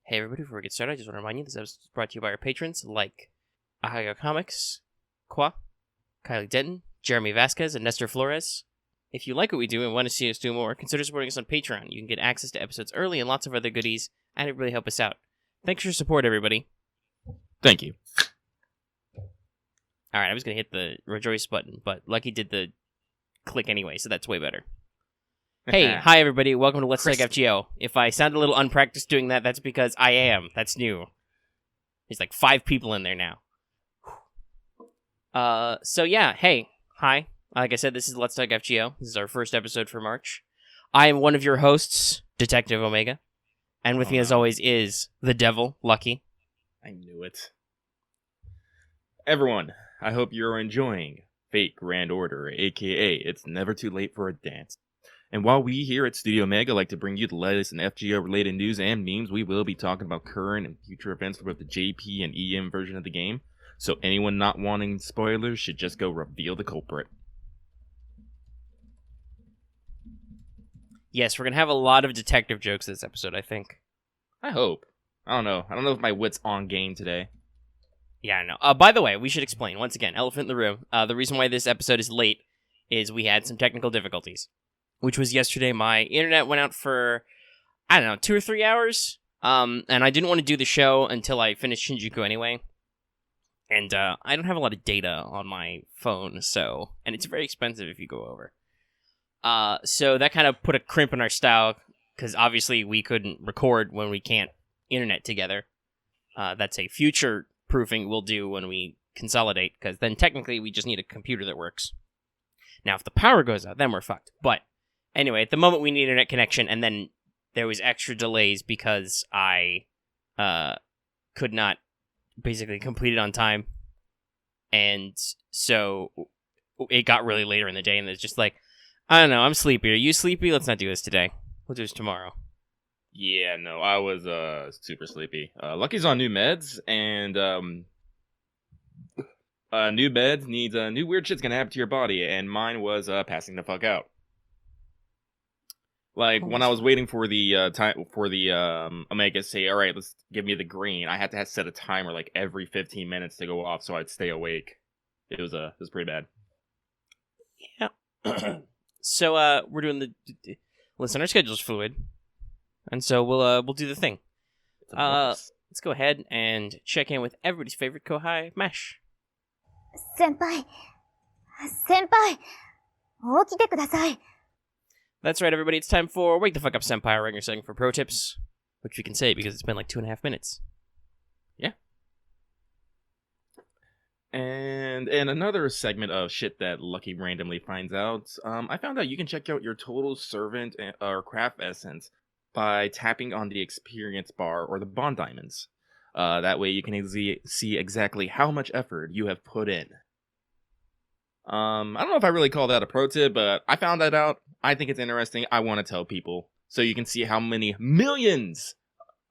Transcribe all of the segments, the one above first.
Hey everybody, before we get started, I just want to remind you this episode is brought to you by our patrons like Ahayo Comics, Kwa, Kylie Denton, Jeremy Vasquez, and Nestor Flores. If you like what we do and want to see us do more, consider supporting us on Patreon. You can get access to episodes early and lots of other goodies, and it really helps us out. Thanks for your support, everybody. Thank you. Alright, I was going to hit the rejoice button, but Lucky did the click anyway, so that's way better. Hey, hi everybody, welcome to Let's Talk FGO. If I sound a little unpracticed doing that, that's because I am. That's new. There's like 5 people in there now. So yeah, hey, hi. Like I said, this is Let's Talk FGO. This is our first episode for March. I am one of your hosts, Detective Omega. And with me as always is the Devil, Lucky. I knew it. Everyone, I hope you're enjoying Fate Grand Order, aka It's Never Too Late for a Dance. And while we here at Studio Omega like to bring you the latest in FGO-related news and memes, we will be talking about current and future events for both the JP and EM version of the game. So anyone not wanting spoilers should just go reveal the culprit. Yes, we're going to have a lot of detective jokes this episode, I think. I hope. I don't know. I don't know if my wit's on game today. Yeah, I know. By the way, we should explain, once again, elephant in the room. The reason why this episode is late is we had some technical difficulties. Which was yesterday. My internet went out for, 2 or 3 hours. And I didn't want to do the show until I finished Shinjuku anyway. And I don't have a lot of data on my phone, so... And it's very expensive if you go over. So that kind of put a crimp in our style, because obviously we couldn't record when we can't internet together. That's a future proofing we'll do when we consolidate, because then technically we just need a computer that works. Now, if the power goes out, then we're fucked. But... Anyway, at the moment we need internet connection, and then there was extra delays because I could not basically complete it on time. And so it got really later in the day, and it's just like, I don't know, I'm sleepy. Are you sleepy? Let's not do this today. We'll do this tomorrow. Yeah, no, I was super sleepy. Lucky's on new meds, and new meds needs new weird shit's gonna happen to your body, and mine was passing the fuck out. Like, when I was waiting for the Omega to say, all right, let's give me the green, I had to set a timer like every 15 minutes to go off so I'd stay awake. It was pretty bad. Yeah. So we're doing listen, our schedule's fluid, and so we'll do the thing. Let's go ahead and check in with everybody's favorite Kohai, Mesh. Senpai, 起きてください. That's right, everybody. It's time for Wake the Fuck Up Senpai, our regular segment for pro tips, which we can say because it's been like 2.5 minutes. Yeah. And in another segment of shit that Lucky randomly finds out, I found out you can check out your total servant or craft essence by tapping on the experience bar or the bond diamonds. That way you can see exactly how much effort you have put in. I don't know if I really call that a pro tip, but I found that out. I think it's interesting. I want to tell people so you can see how many millions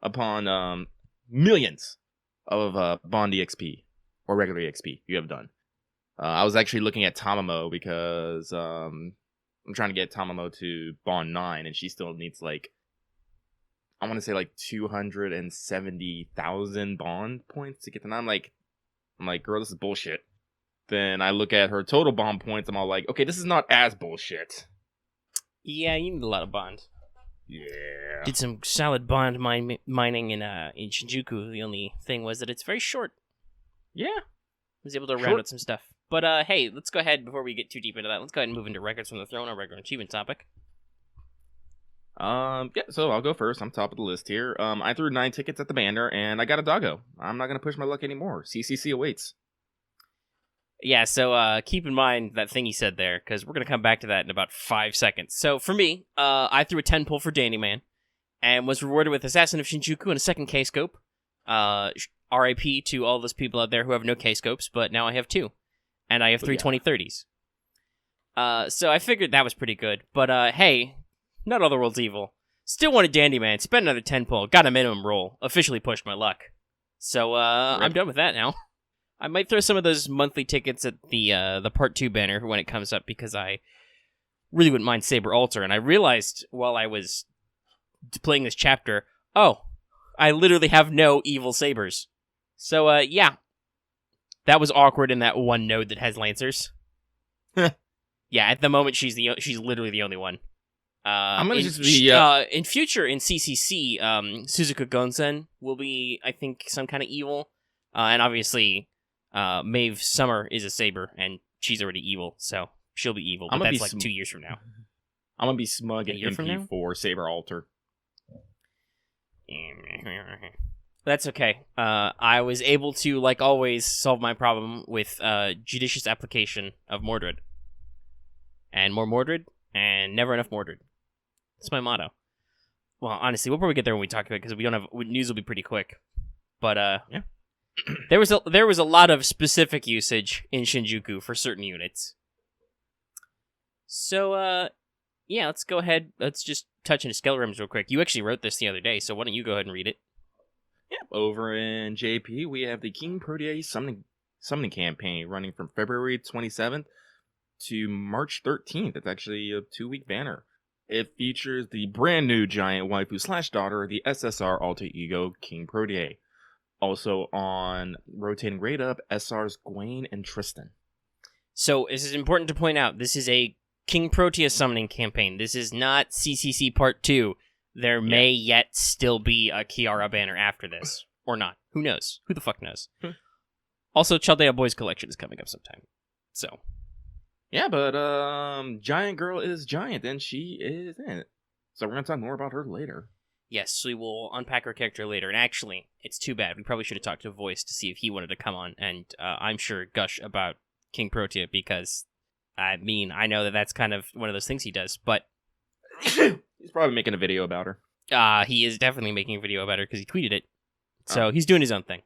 upon millions of Bond EXP or regular EXP you have done. I was actually looking at Tamamo because I'm trying to get Tamamo to Bond 9, and she still needs like, I want to say like 270,000 Bond points to get to 9. I'm like, girl, this is bullshit. Then I look at her total bond points, I'm all like, okay, this is not as bullshit. Yeah, you need a lot of bond. Yeah. Did some solid bond mining in Shinjuku. The only thing was that it's very short. Yeah. I was able to round out some stuff. But hey, let's go ahead, before we get too deep into that, let's go ahead and move into Records from the Throne, our regular achievement topic. Yeah, so I'll go first. I'm top of the list here. I threw 9 tickets at the banner, and I got a Dargo. I'm not going to push my luck anymore. CCC awaits. Yeah, so keep in mind that thing he said there, because we're going to come back to that in about 5 seconds. So for me, I threw a 10 pull for Dandy Man, and was rewarded with Assassin of Shinjuku and a second K-scope. RIP to all those people out there who have no K-scopes, but now I have 2. And I have 3 2030s. So I figured that was pretty good. But hey, not all the world's evil. Still wanted Dandy Man, spent another 10 pull, got a minimum roll, officially pushed my luck. So I'm done with that now. I might throw some of those monthly tickets at the Part 2 banner when it comes up, because I really wouldn't mind Saber Altar, and I realized while I was playing this chapter, oh, I literally have no evil sabers. So, yeah. That was awkward in that one node that has Lancers. Yeah, at the moment, she's literally the only one. I'm gonna in, just be in future in CCC, Suzuka Gonsen will be, I think, some kind of evil, and obviously, Maeve Summer is a saber, and she's already evil, so she'll be evil. But that's like 2 years from now. I'm gonna be smug at year from now? MP4 Saber Alter. That's okay. I was able to, like always, solve my problem with judicious application of Mordred. And more Mordred, and never enough Mordred. That's my motto. Well, honestly, we'll probably get there when we talk about it, because we don't have news will be pretty quick. But yeah. there was a lot of specific usage in Shinjuku for certain units. So yeah, let's go ahead. Let's just touch into Skelrims real quick. You actually wrote this the other day, so why don't you go ahead and read it? Yep. Over in JP, we have the Kingprotea summoning campaign running from February 27th to March 13th. It's actually a 2-week banner. It features the brand new giant waifu / daughter, the SSR alter ego Kingprotea. Also on rotating rate up, SR's Gwaine and Tristan. So this is important to point out. This is a Kingprotea summoning campaign. This is not CCC Part 2. There may yet still be a Kiara banner after this. Or not. Who knows? Who the fuck knows? Also, Chaldea Boys Collection is coming up sometime. So... yeah, but Giant Girl is giant, and she is in it. So we're going to talk more about her later. Yes, we will unpack her character later. And actually, it's too bad. We probably should have talked to Voice to see if he wanted to come on and, I'm sure, gush about Kingprotea, because, I mean, I know that that's kind of one of those things he does, but... he's probably making a video about her. He is definitely making a video about her, because he tweeted it. So he's doing his own thing.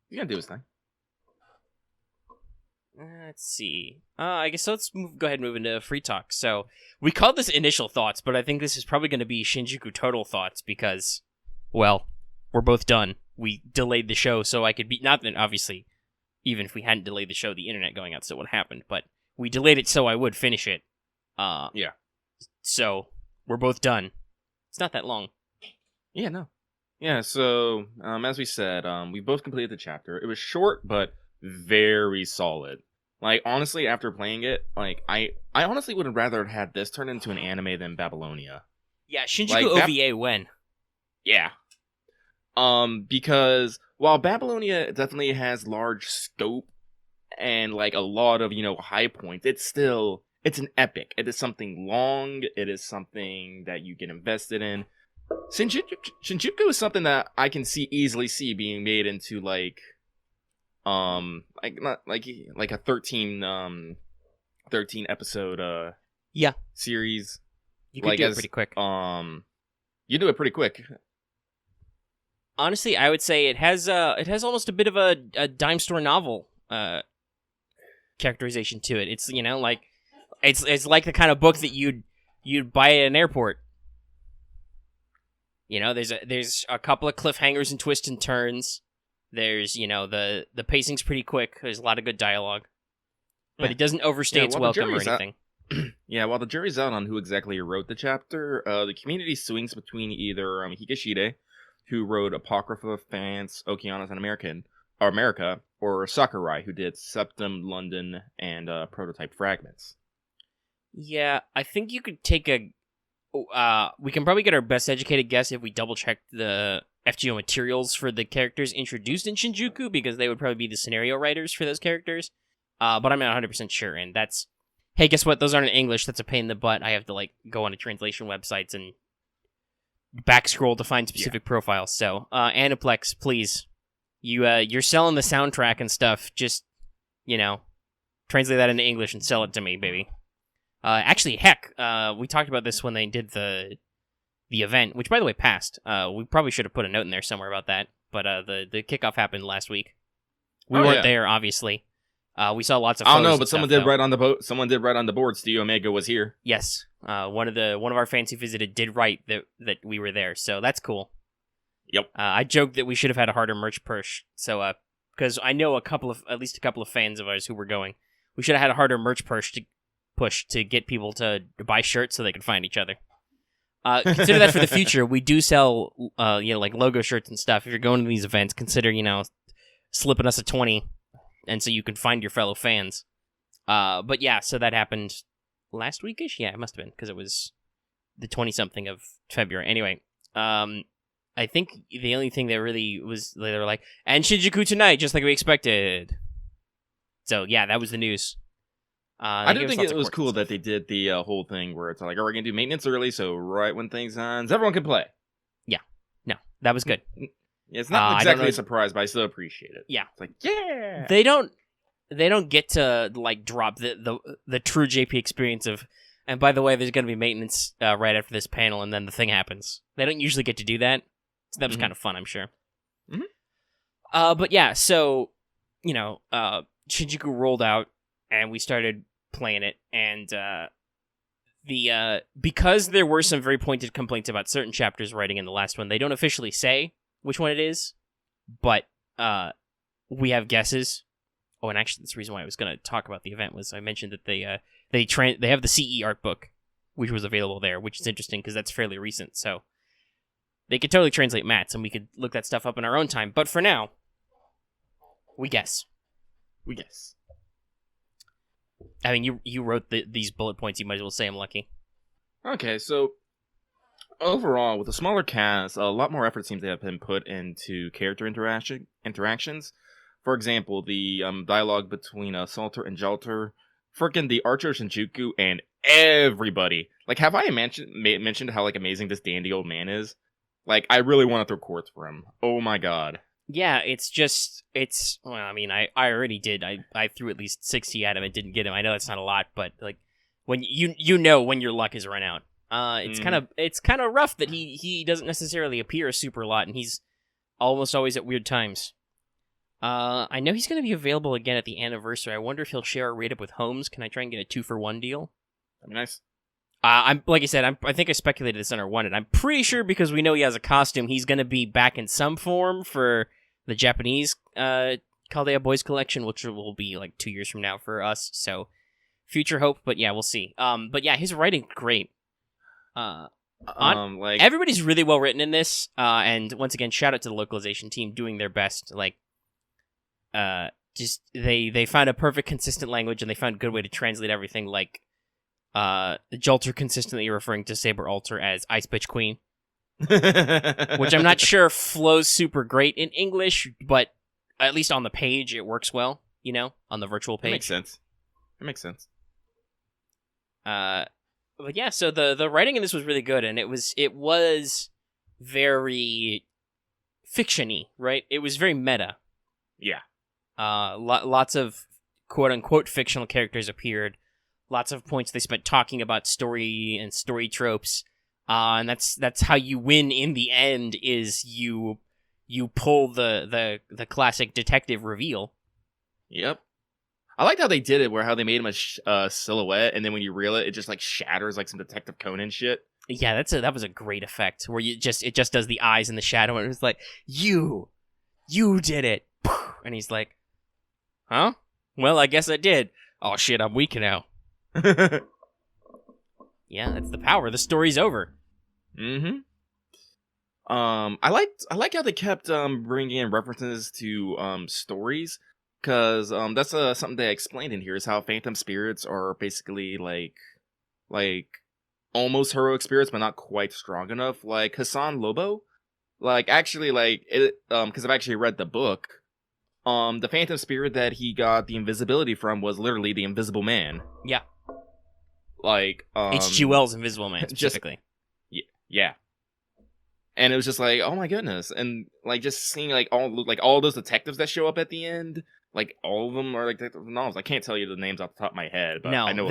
He's going to do his thing. Let's see. I guess let's go ahead and move into free talk. So, we called this initial thoughts, but I think this is probably going to be Shinjuku total thoughts because, well, we're both done. We delayed the show so I could be, not that obviously, even if we hadn't delayed the show, the internet going out still would happen, but we delayed it so I would finish it. Yeah. So, we're both done. It's not that long. Yeah, no. Yeah, so, as we said, we both completed the chapter. It was short, but very solid. Like, honestly, after playing it, like, I honestly would have rather had this turn into an anime than Babylonia. Yeah, Shinjuku OVA when? Yeah. Because while Babylonia definitely has large scope and, like, a lot of, high points, it's an epic. It is something long. It is something that you get invested in. Shinjuku is something that I can easily see being made into, like a 13 episode series. You could do it pretty quick. You do it pretty quick. Honestly, I would say it has almost a bit of a dime store novel characterization to it. It's like it's like the kind of book that you'd buy at an airport. There's a couple of cliffhangers and twists and turns. There's, the pacing's pretty quick. There's a lot of good dialogue. But it doesn't overstay its welcome or anything. Yeah, while the jury's out on who exactly wrote the chapter, the community swings between either Higashide, who wrote Apocrypha, Fans, Okeanos, and America, or Sakurai, who did Septum, London, and Prototype Fragments. Yeah, I think you could take we can probably get our best educated guess if we double-check the FGO materials for the characters introduced in Shinjuku, because they would probably be the scenario writers for those characters. But I'm not 100% sure, and that's... Hey, guess what? Those aren't in English. That's a pain in the butt. I have to, go on to translation websites and back scroll to find specific profiles. So, Aniplex, please. You're selling the soundtrack and stuff. Just, translate that into English and sell it to me, baby. Actually, heck, we talked about this when they did the event, which, by the way, passed. We probably should have put a note in there somewhere about that, but the kickoff happened last week. We weren't there, obviously. We saw lots of photos. I don't know, but someone did write on the boat. Someone did write on the board. Steve Omega was here. Yes, one of our fans who visited did write that we were there, so that's cool. Yep. I joked that we should have had a harder merch push, so because I know at least a couple of fans of ours who were going. We should have had a harder merch push to get people to buy shirts so they could find each other. Consider that for the future. We do sell, like logo shirts and stuff. If you're going to these events, consider, slipping us a 20, and so you can find your fellow fans. But yeah, so that happened last weekish. Yeah, it must have been because it was the 20-something of February. Anyway, I think the only thing that really was, they were like, and Shinjuku tonight, just like we expected. So yeah, that was the news. I do think it was cool that they did the whole thing where it's like, oh, we're going to do maintenance early, so right when things ends, everyone can play. Yeah. No, that was good. It's not exactly a surprise, but I still appreciate it. Yeah. It's like, yeah! They don't get to, like, drop the true JP experience of, and by the way, there's going to be maintenance right after this panel, and then the thing happens. They don't usually get to do that. So that was kind of fun, I'm sure. Mm-hmm. But yeah, so, Shinjuku rolled out, and we started playing it, and because there were some very pointed complaints about certain chapters writing in the last one, they don't officially say which one it is, but we have guesses. Oh, and actually, that's the reason why I was going to talk about the event was I mentioned that they have the CE art book, which was available there, which is interesting because that's fairly recent, so they could totally translate mats, and we could look that stuff up in our own time. But for now, we guess. We guess. I mean, you wrote these bullet points. You might as well say I'm lucky. Okay, so overall, with a smaller cast, a lot more effort seems to have been put into character interactions. For example, the dialogue between Salter and Jalter, frickin' the Archer Shinjuku, and everybody. Like, have I mentioned how like amazing this dandy old man is? Like, I really want to throw quartz for him. Oh my god. Yeah, well, I mean, I already did. I threw at least 60 at him and didn't get him. I know that's not a lot, but like when when your luck is run out. It's kind of rough that he doesn't necessarily appear a super lot, and he's almost always at weird times. I know he's going to be available again at the anniversary. I wonder if he'll share a rate up with Holmes. Can I try and get a 2-for-1 deal? That'd be nice. I'm like I said, I think I speculated this on our one, and I'm pretty sure because we know he has a costume, he's going to be back in some form for the Japanese Caldea Boys collection, which will be like 2 years from now for us. So future hope, but yeah, we'll see. But yeah, his writing great. Everybody's really well written in this. And once again, shout out to the localization team doing their best. Like, just they found a perfect consistent language, and they found a good way to translate everything. Like, Jalter consistently referring to Saber Alter as Ice Bitch Queen, which I'm not sure flows super great in English, but at least on the page it works well. On the virtual page. That makes sense. But yeah, so the writing in this was really good, and it was very fiction-y, right? It was very meta. Yeah. Lots of quote-unquote fictional characters appeared. Lots of points they spent talking about story and story tropes. And that's how you win in the end, is you pull the classic detective reveal. Yep. I liked how they did it, how they made him a silhouette, and then when you reel it, it just like shatters like some Detective Conan shit. Yeah, that was a great effect where it just does the eyes in the shadow, and it's like, you did it, and he's like, huh? Well, I guess I did. Oh shit, I'm weak now. Yeah, that's the power. The story's over. Mm-hmm. I like how they kept bringing in references to stories. Because that's something they explained in here, is how phantom spirits are basically like almost heroic spirits, but not quite strong enough. Like Hassan Lobo, because I've actually read the book. The phantom spirit that he got the invisibility from was literally the Invisible Man. Yeah. Like H.G. Wells' Invisible Man specifically. Yeah. And it was just like, oh my goodness, and like just seeing like all those detectives that show up at the end. Like, all of them are, like, novels. I can't tell you the names off the top of my head, but I know...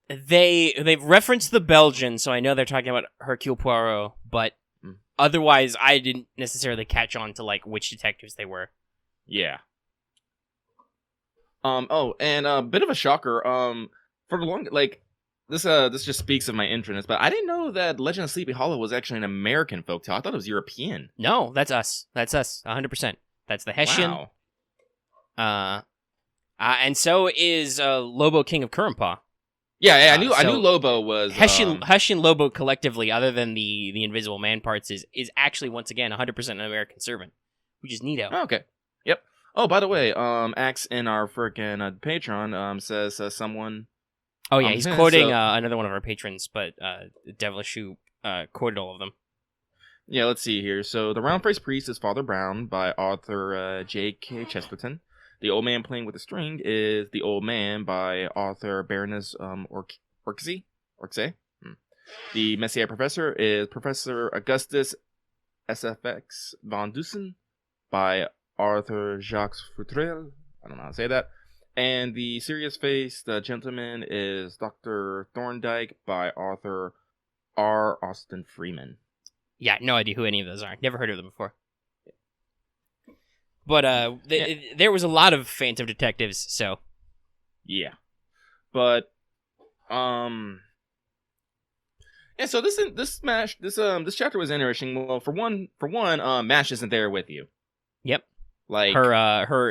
They've referenced the Belgian, so I know they're talking about Hercule Poirot, but otherwise, I didn't necessarily catch on to, like, which detectives they were. Yeah. And a bit of a shocker, for the long... Like, this just speaks of my interest, but I didn't know that Legend of Sleepy Hollow was actually an American folktale. I thought it was European. No, that's us. 100%. That's the Hessian. Wow. And so is Lobo King of Kurrenpaw. Yeah, I knew So Lobo was Hush and Lobo collectively, other than the Invisible Man parts, is actually once again 100% an American servant, which is neato. Oh, okay. Yep. Oh, by the way, Axe in our freaking Patreon says someone. Oh yeah, he's quoting another one of our patrons, but Devilish who quoted all of them. Yeah, let's see here. So, The Round-Faced Priest is Father Brown by author J.K. Chesterton. The Old Man Playing with a String is The Old Man by author Baroness Orczy. The Messiah Professor is Professor Augustus SFX von Dusen by Arthur Jacques Futrell. I don't know how to say that. And The Serious-Faced Gentleman is Dr. Thorndike by author R. Austin Freeman. Yeah, no idea who any of those are. Never heard of them before. But there was a lot of Phantom Detectives, so yeah. But yeah. So this chapter was interesting. Well, for one, Mash isn't there with you. Yep. Like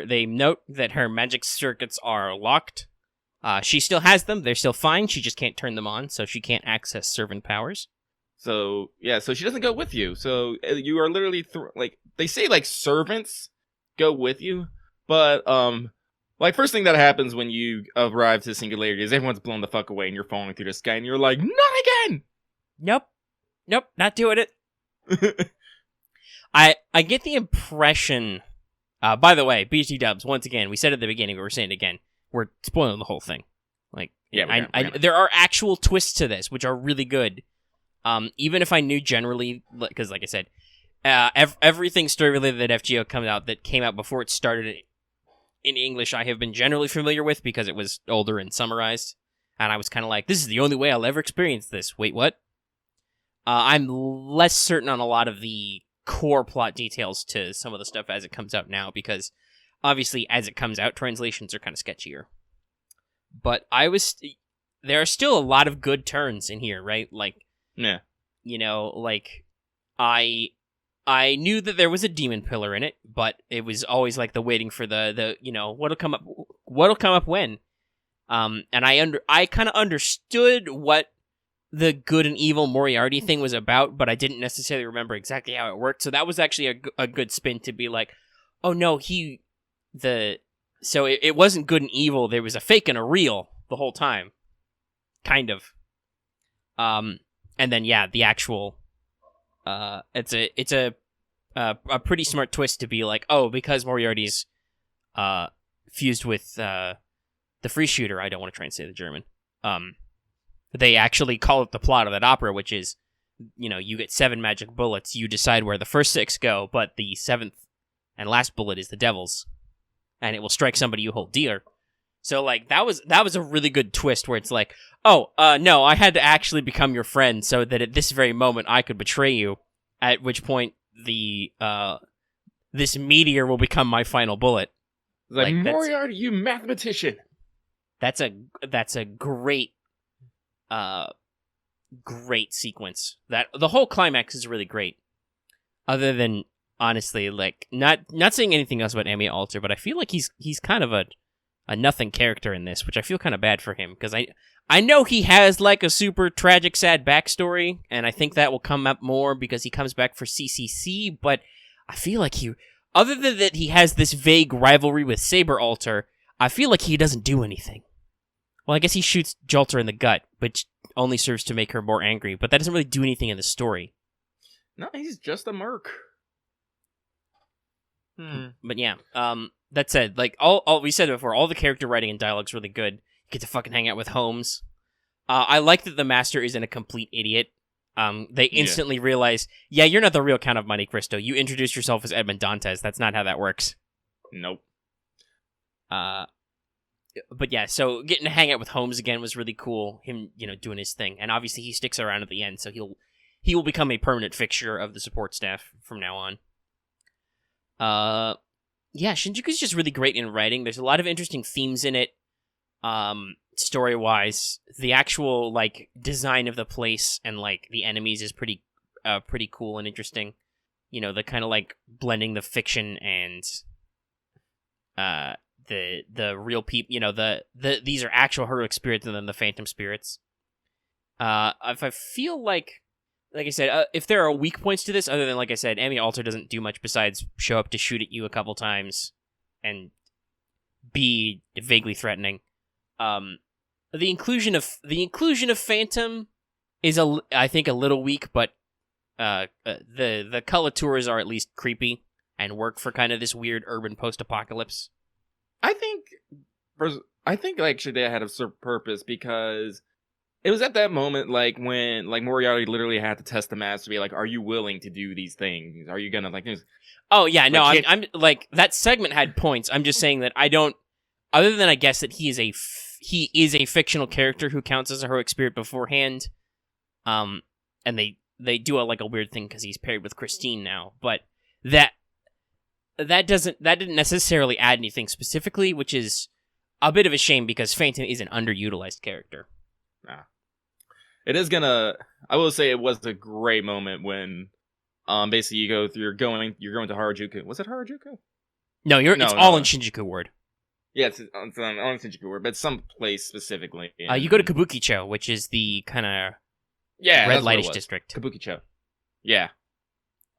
they note that her magic circuits are locked. She still has them. They're still fine. She just can't turn them on, so she can't access servant powers. So yeah, so she doesn't go with you. So you are literally like they say like servants go with you, but like first thing that happens when you arrive to Singularity is everyone's blown the fuck away and you're falling through the sky and you're like, not again. Nope, not doing it. I get the impression. By the way, BT Dubs. Once again, we said at the beginning, but we're saying it again. We're spoiling the whole thing. Like, yeah, there are actual twists to this, which are really good. Even if I knew generally, because like I said, everything story related that FGO came out before it started in English, I have been generally familiar with because it was older and summarized, and I was kind of like, this is the only way I'll ever experience this. Wait, what? I'm less certain on a lot of the core plot details to some of the stuff as it comes out now, because obviously as it comes out, translations are kind of sketchier. But there are still a lot of good turns in here, right? Like, yeah, you know, like I knew that there was a demon pillar in it, but it was always like the waiting for the you know what'll come up when, and I kind of understood what the good and evil Moriarty thing was about, but I didn't necessarily remember exactly how it worked. So that was actually a good spin to be like, oh no, so it wasn't good and evil. There was a fake and a real the whole time, kind of. And then yeah, the actual, it's a pretty smart twist to be like, oh, because Moriarty's fused with the free shooter. I don't want to try and say the German. They actually call it the plot of that opera, which is, you know, you get 7 magic bullets. You decide where the first 6 go, but the 7th and last bullet is the devil's, and it will strike somebody you hold dear. So, like, that was a really good twist where it's like, oh, no, I had to actually become your friend so that at this very moment I could betray you, at which point this meteor will become my final bullet. Like Moriarty, you mathematician. That's a great sequence. That the whole climax is really great. Other than, honestly, like, not saying anything else about Amy Alter, but I feel like he's kind of a nothing character in this, which I feel kind of bad for him, because I know he has like a super tragic, sad backstory, and I think that will come up more because he comes back for CCC, but I feel like other than that he has this vague rivalry with Saber Alter, I feel like he doesn't do anything. Well, I guess he shoots Jolter in the gut, which only serves to make her more angry, but that doesn't really do anything in the story. No, he's just a merc. But yeah, that said, like, all we said before, all the character writing and dialogue's really good. You get to fucking hang out with Holmes. I like that the Master isn't a complete idiot. They instantly realize, yeah, you're not the real Count of Monte Cristo. You introduced yourself as Edmond Dantes. That's not how that works. Nope. But yeah, so getting to hang out with Holmes again was really cool. Him, you know, doing his thing. And obviously he sticks around at the end, so he will become a permanent fixture of the support staff from now on. Yeah, Shinjuku's just really great in writing. There's a lot of interesting themes in it, story-wise. The actual, like, design of the place and, like, the enemies is pretty cool and interesting. You know, the kind of, like, blending the fiction and, the real people, these are actual heroic spirits and then the phantom spirits. If I feel like I said, if there are weak points to this, other than, like I said, Ami Alter doesn't do much besides show up to shoot at you a couple times and be vaguely threatening. The inclusion of Phantom is I think a little weak, but the color tours are at least creepy and work for kind of this weird urban post-apocalypse. I think actually they had a certain purpose, because it was at that moment, like, when, like, Moriarty literally had to test the mask to be like, are you willing to do these things? Are you gonna, like, oh yeah, no, like, I'm like, that segment had points. I'm just saying that I don't, other than I guess that he is a fictional character who counts as a heroic spirit beforehand, and they do a weird thing because he's paired with Christine now, but that didn't necessarily add anything specifically, which is a bit of a shame because Phantom is an underutilized character. It is gonna. I will say it was a great moment when, basically you're going to Harajuku. Was it Harajuku? No, it's all in Shinjuku Ward. Yeah, it's on Shinjuku Ward, but some place specifically. You go to Kabukicho, which is the kind of red lightish district. Kabukicho. Yeah.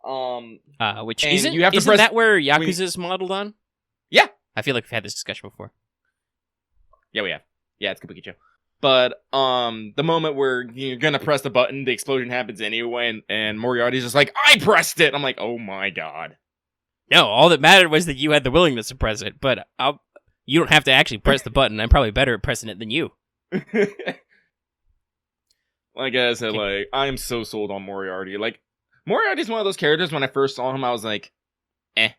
Which and isn't that where Yakuza's modeled on? Yeah. I feel like we've had this discussion before. Yeah, we have. Yeah, it's Kabukicho. But the moment where you're gonna press the button, the explosion happens anyway, and Moriarty's just like, I pressed it! I'm like, oh my god. No, all that mattered was that you had the willingness to press it, but you don't have to actually press the button. I'm probably better at pressing it than you. Like I said, like, I'm so sold on Moriarty. Like, Moriarty's one of those characters, when I first saw him, I was like, eh.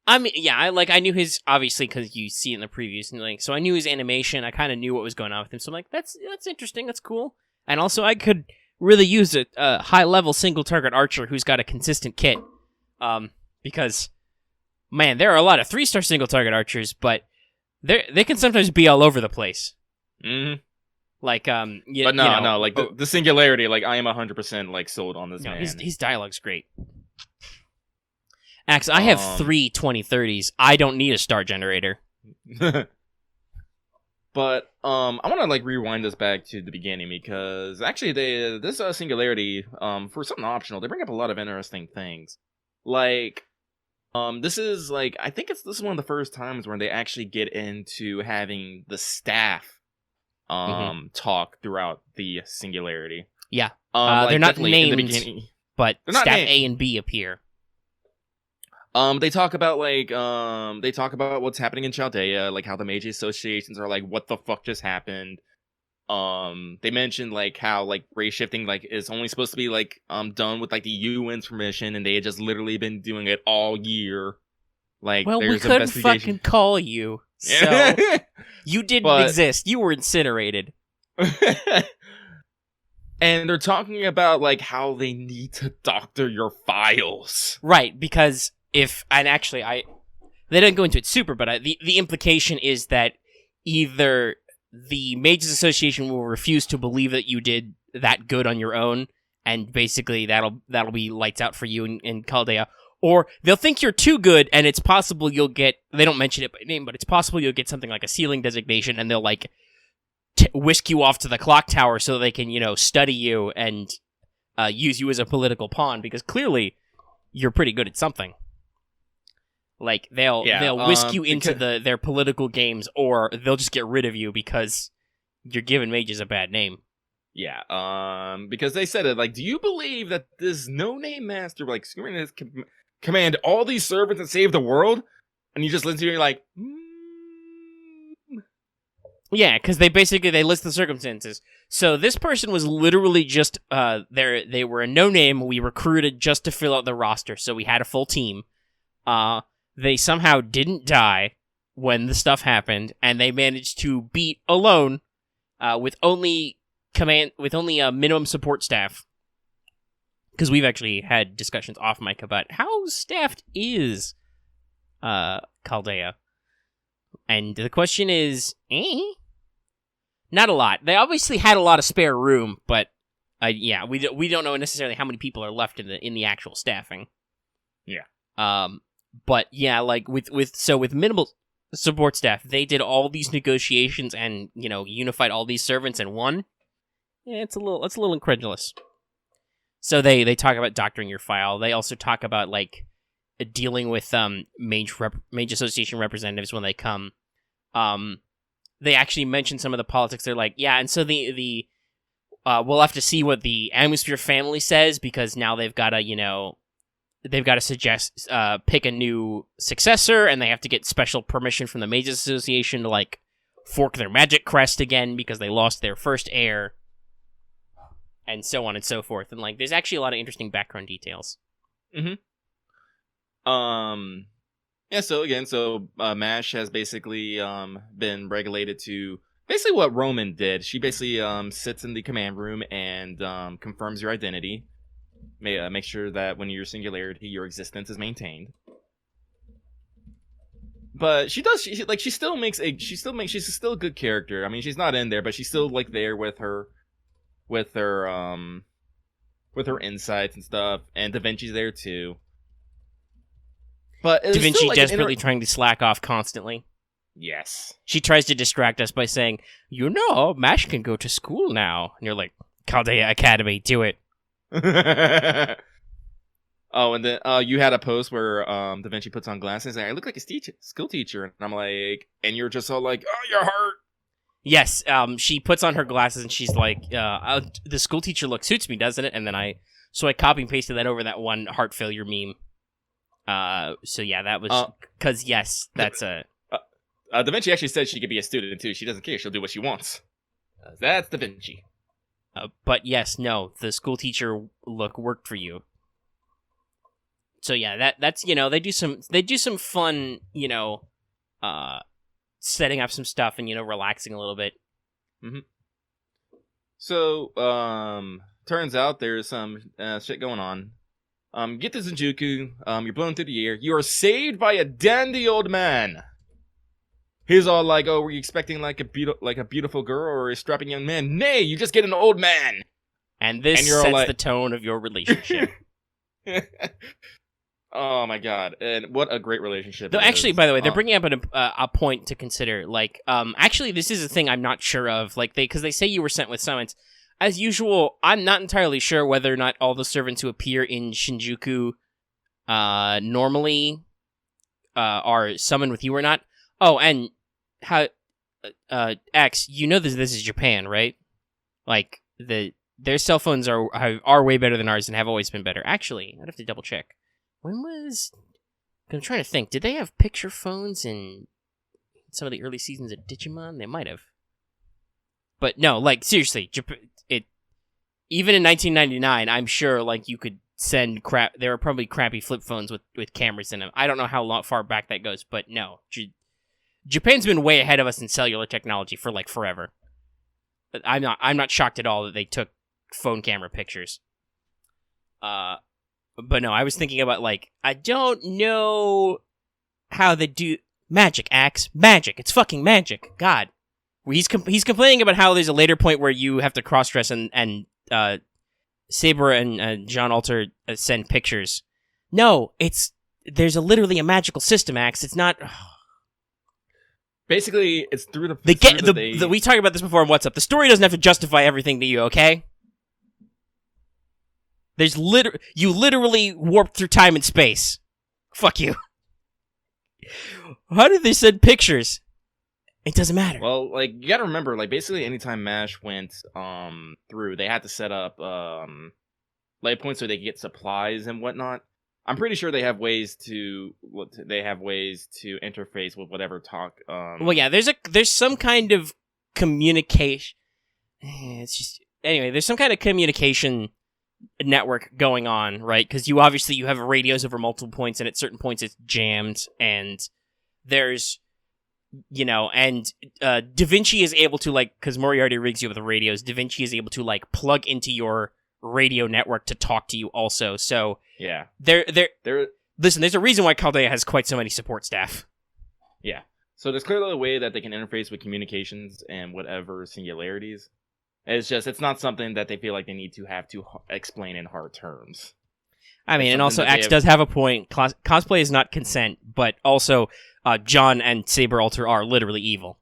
I mean, yeah, I knew his, obviously, because you see it in the previews, and so I knew his animation, I kind of knew what was going on with him, so I'm like, that's interesting, that's cool. And also, I could really use a high-level single-target archer who's got a consistent kit, because, man, there are a lot of 3-star single-target archers, but they can sometimes be all over the place. Mm-hmm. Like, the singularity, like, I am 100%, like, sold on this man. His dialogue's great. Axe, I have 3 2030s. I don't need a star generator. But I want to, like, rewind this back to the beginning, because actually this singularity, for something optional, they bring up a lot of interesting things. Like, this is, like, I think this is one of the first times where they actually get into having the staff talk throughout the singularity. Yeah. Like, they're not named, named, but staff A and B appear. They talk about what's happening in Chaldea, like how the Meiji associations are like, what the fuck just happened. They mentioned like how like race shifting like is only supposed to be like done with like the UN's permission, and they had just literally been doing it all year. Like, well, we couldn't fucking call you, so you didn't exist. You were incinerated. And they're talking about like how they need to doctor your files, right? Because they don't go into it super, but the implication is that either the Mages Association will refuse to believe that you did that good on your own, and basically that'll be lights out for you in Chaldea, or they'll think you're too good, and it's possible you'll get, they don't mention it by name, but it's possible you'll get something like a ceiling designation, and they'll like whisk you off to the clock tower so they can, study you and use you as a political pawn, because clearly you're pretty good at something. Like, they'll whisk you into their political games, or they'll just get rid of you because you're giving mages a bad name. Yeah, because they said it, like, do you believe that this no-name master, like, command all these servants and save the world? And you just listen to it and you're like, Yeah, because they list the circumstances. So this person was literally just, they were a no-name, we recruited just to fill out the roster, so we had a full team. They somehow didn't die when the stuff happened, and they managed to beat alone, with only a minimum support staff. Because we've actually had discussions off mic about how staffed is Chaldea. And the question is, not a lot. They obviously had a lot of spare room, but we don't know necessarily how many people are left in the actual staffing. Yeah. But yeah, like with minimal support staff. They did all these negotiations and, unified all these servants in one. Yeah, it's a little incredulous. So they talk about doctoring your file. They also talk about like dealing with mage association representatives when they come. They actually mention some of the politics. They're like, yeah, and so the we'll have to see what the Atmosphere family says, because now they've got to suggest pick a new successor, and they have to get special permission from the Mages Association to like fork their magic crest again because they lost their first heir, and so on and so forth. And like, there's actually a lot of interesting background details. Mm-hmm. Yeah. So MASH has basically been regulated to basically what Roman did. She basically sits in the command room and confirms your identity. Make sure that when you're singularity, your existence is maintained. But she's still a good character. I mean, she's not in there, but she's still like there with her insights and stuff. And Da Vinci's there too. But Da Vinci desperately trying to slack off constantly. Yes. She tries to distract us by saying, MASH can go to school now. And you're like, Chaldea Academy, do it. Oh, and then you had a post where Da Vinci puts on glasses and I look like a school teacher, and I'm like, and you're just all like, oh, your heart. Yes, she puts on her glasses and she's like, the school teacher look suits me, doesn't it? And then I copy and pasted that over that one heart failure meme. So yeah, that was because yes, that's a. Da Vinci actually said she could be a student too. She doesn't care. She'll do what she wants. That's Da Vinci. But yes, no, the school teacher look worked for you. So yeah, that's they do some fun, setting up some stuff and relaxing a little bit. Mm-hmm. So turns out there's some shit going on. Get to Shinjuku. You're blown through the air. You are saved by a dandy old man. He's all like, "Oh, were you expecting like a beautiful girl or a strapping young man? Nay, you just get an old man." And this sets the tone of your relationship. Oh my god! And what a great relationship! Though, actually, by the way, they're bringing up a point to consider. Like, actually, this is a thing I'm not sure of. Like, because they say you were sent with summons. As usual, I'm not entirely sure whether or not all the servants who appear in Shinjuku normally are summoned with you or not. Oh, and how X, this is Japan, right? Like their cell phones are way better than ours and have always been better. Actually, I'd have to double check. I'm trying to think. Did they have picture phones in some of the early seasons of Digimon? They might have. But no, like seriously, even in 1999, I'm sure like you could send crap. There were probably crappy flip phones with cameras in them. I don't know how far back that goes, but no, Japan's been way ahead of us in cellular technology for like forever. But I'm not shocked at all that they took phone camera pictures. But no, I was thinking about like, I don't know how they do magic, Axe. Magic. It's fucking magic. God. He's complaining about how there's a later point where you have to cross-dress and Saber and John Alter send pictures. No, there's literally a magical system, Axe. It's not. Basically, it's through the. We talked about this before on What's Up. The story doesn't have to justify everything to you, okay? You literally warped through time and space. Fuck you. How did they send pictures? It doesn't matter. Well, like, you gotta remember, like, basically anytime MASH went through, they had to set up light points so they could get supplies and whatnot. I'm pretty sure they have ways to interface with whatever talk. Well, yeah, there's some kind of communication. It's just anyway. There's some kind of communication network going on, right? Because you have radios over multiple points, and at certain points it's jammed, and there's and Da Vinci is able to because Moriarty rigs you with the radios. Da Vinci is able to plug into your radio network to talk to you also. So yeah, listen, there's a reason why Chaldea has quite so many support staff. Yeah, so there's clearly a way that they can interface with communications and whatever singularities. It's not something that they feel like they need to have to explain in hard terms. I mean, and also Axe does have a point. Cosplay is not consent, but also John and Saber Alter are literally evil.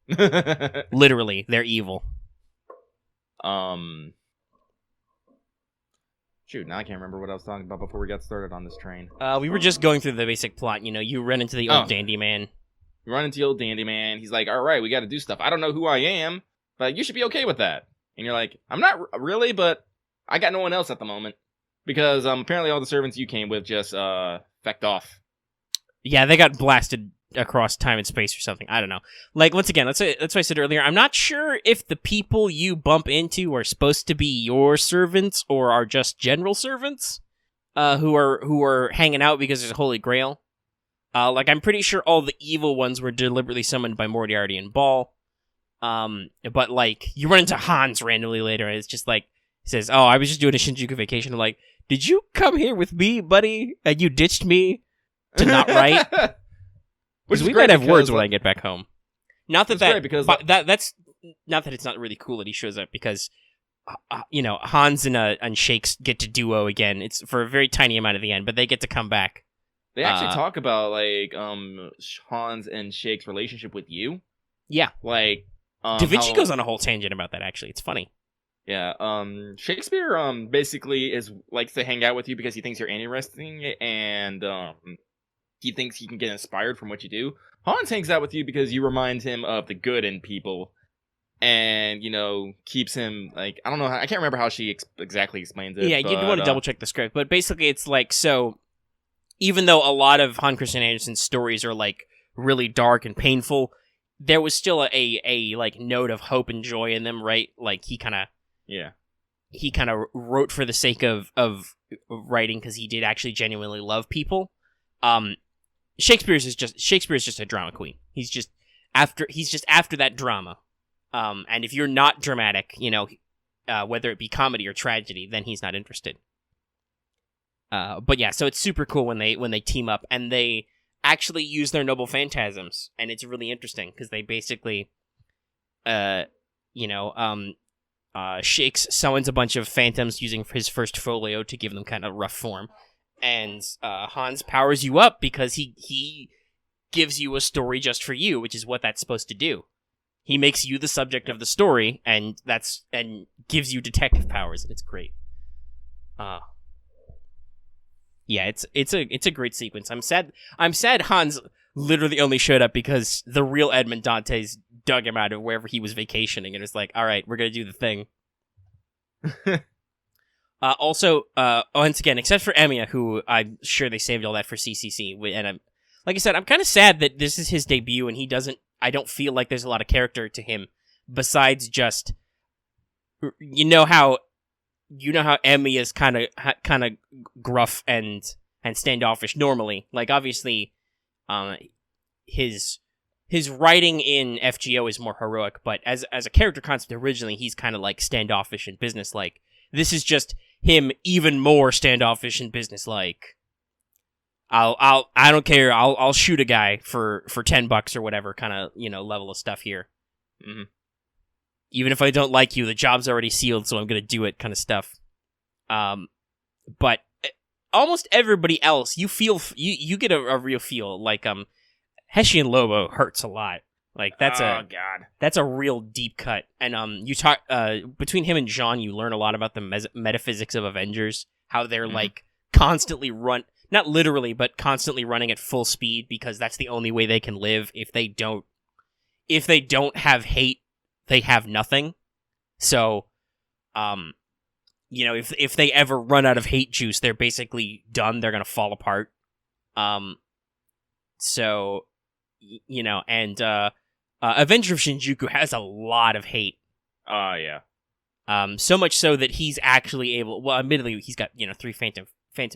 Literally, they're evil. Shoot, now I can't remember what I was talking about before we got started on this train. We were just going through the basic plot. You know, you run into the old dandy man. You run into the old dandy man. He's like, all right, we got to do stuff. I don't know who I am, but you should be okay with that. And you're like, I'm not really, but I got no one else at the moment. Because apparently all the servants you came with just fecked off. Yeah, they got blasted across time and space or something. I don't know. Like, once again, that's what I said earlier. I'm not sure if the people you bump into are supposed to be your servants or are just general servants who are hanging out because there's a Holy Grail. Like, I'm pretty sure all the evil ones were deliberately summoned by Moriarty and Ball. But, like, you run into Hans randomly later, and it's just like, he says, oh, I was just doing a Shinjuku vacation. I'm like, did you come here with me, buddy? And you ditched me to not write? Because we might have words when I get back home. Not that that's not that it's not really cool that he shows up, because Hans and Shakes get to duo again. It's for a very tiny amount at the end, but they get to come back. They actually talk about like Hans and Shakes' relationship with you. Yeah, like Da Vinci goes on a whole tangent about that. Actually, it's funny. Yeah, Shakespeare basically likes to hang out with you because he thinks you're interesting, and he thinks he can get inspired from what you do. Hans hangs out with you because you remind him of the good in people, and keeps him like, I don't know, I can't remember how she exactly explains it. Yeah, you'd want to double check the script, but basically it's like, so even though a lot of Hans Christian Andersen's stories are like really dark and painful, there was still a like note of hope and joy in them, right? Like he kind of wrote for the sake of writing because he did actually genuinely love people. Shakespeare is just a drama queen. He's just after that drama. And if you're not dramatic, whether it be comedy or tragedy, then he's not interested. But yeah, so it's super cool when they team up and they actually use their noble phantasms, and it's really interesting because they basically, Shakes summons a bunch of phantoms using his first folio to give them kind of rough form, and Hans powers you up because he gives you a story just for you, which is what that's supposed to do. He makes you the subject of the story, and gives you detective powers, and it's great. Yeah, it's a great sequence. I'm sad Hans literally only showed up because the real Edmond Dantes dug him out of wherever he was vacationing, and it's like, all right, we're gonna do the thing. Also, once again, except for Emiya, who I'm sure they saved all that for CCC, and like I said, I'm kind of sad that this is his debut, and I don't feel like there's a lot of character to him besides just, how Emiya is kind of gruff and standoffish normally. Like, obviously, his writing in FGO is more heroic, but as a character concept originally, he's kind of like standoffish and businesslike. This is just him even more standoffish and businesslike. I don't care. I'll shoot a guy for $10 or whatever kind of level of stuff here. Mm-hmm. Even if I don't like you, the job's already sealed, so I'm gonna do it, kind of stuff. But almost everybody else, you get a real feel. Like Heshian Lobo hurts a lot. Like that's a real deep cut. And you talk between him and Jean, you learn a lot about the metaphysics of Avengers, how they're like constantly not literally, but constantly running at full speed because that's the only way they can live. If they don't have hate, they have nothing. So, if they ever run out of hate juice, they're basically done. They're gonna fall apart. Avenger of Shinjuku has a lot of hate. Yeah. So much so that he's actually able. Well, admittedly, he's got 3 phantom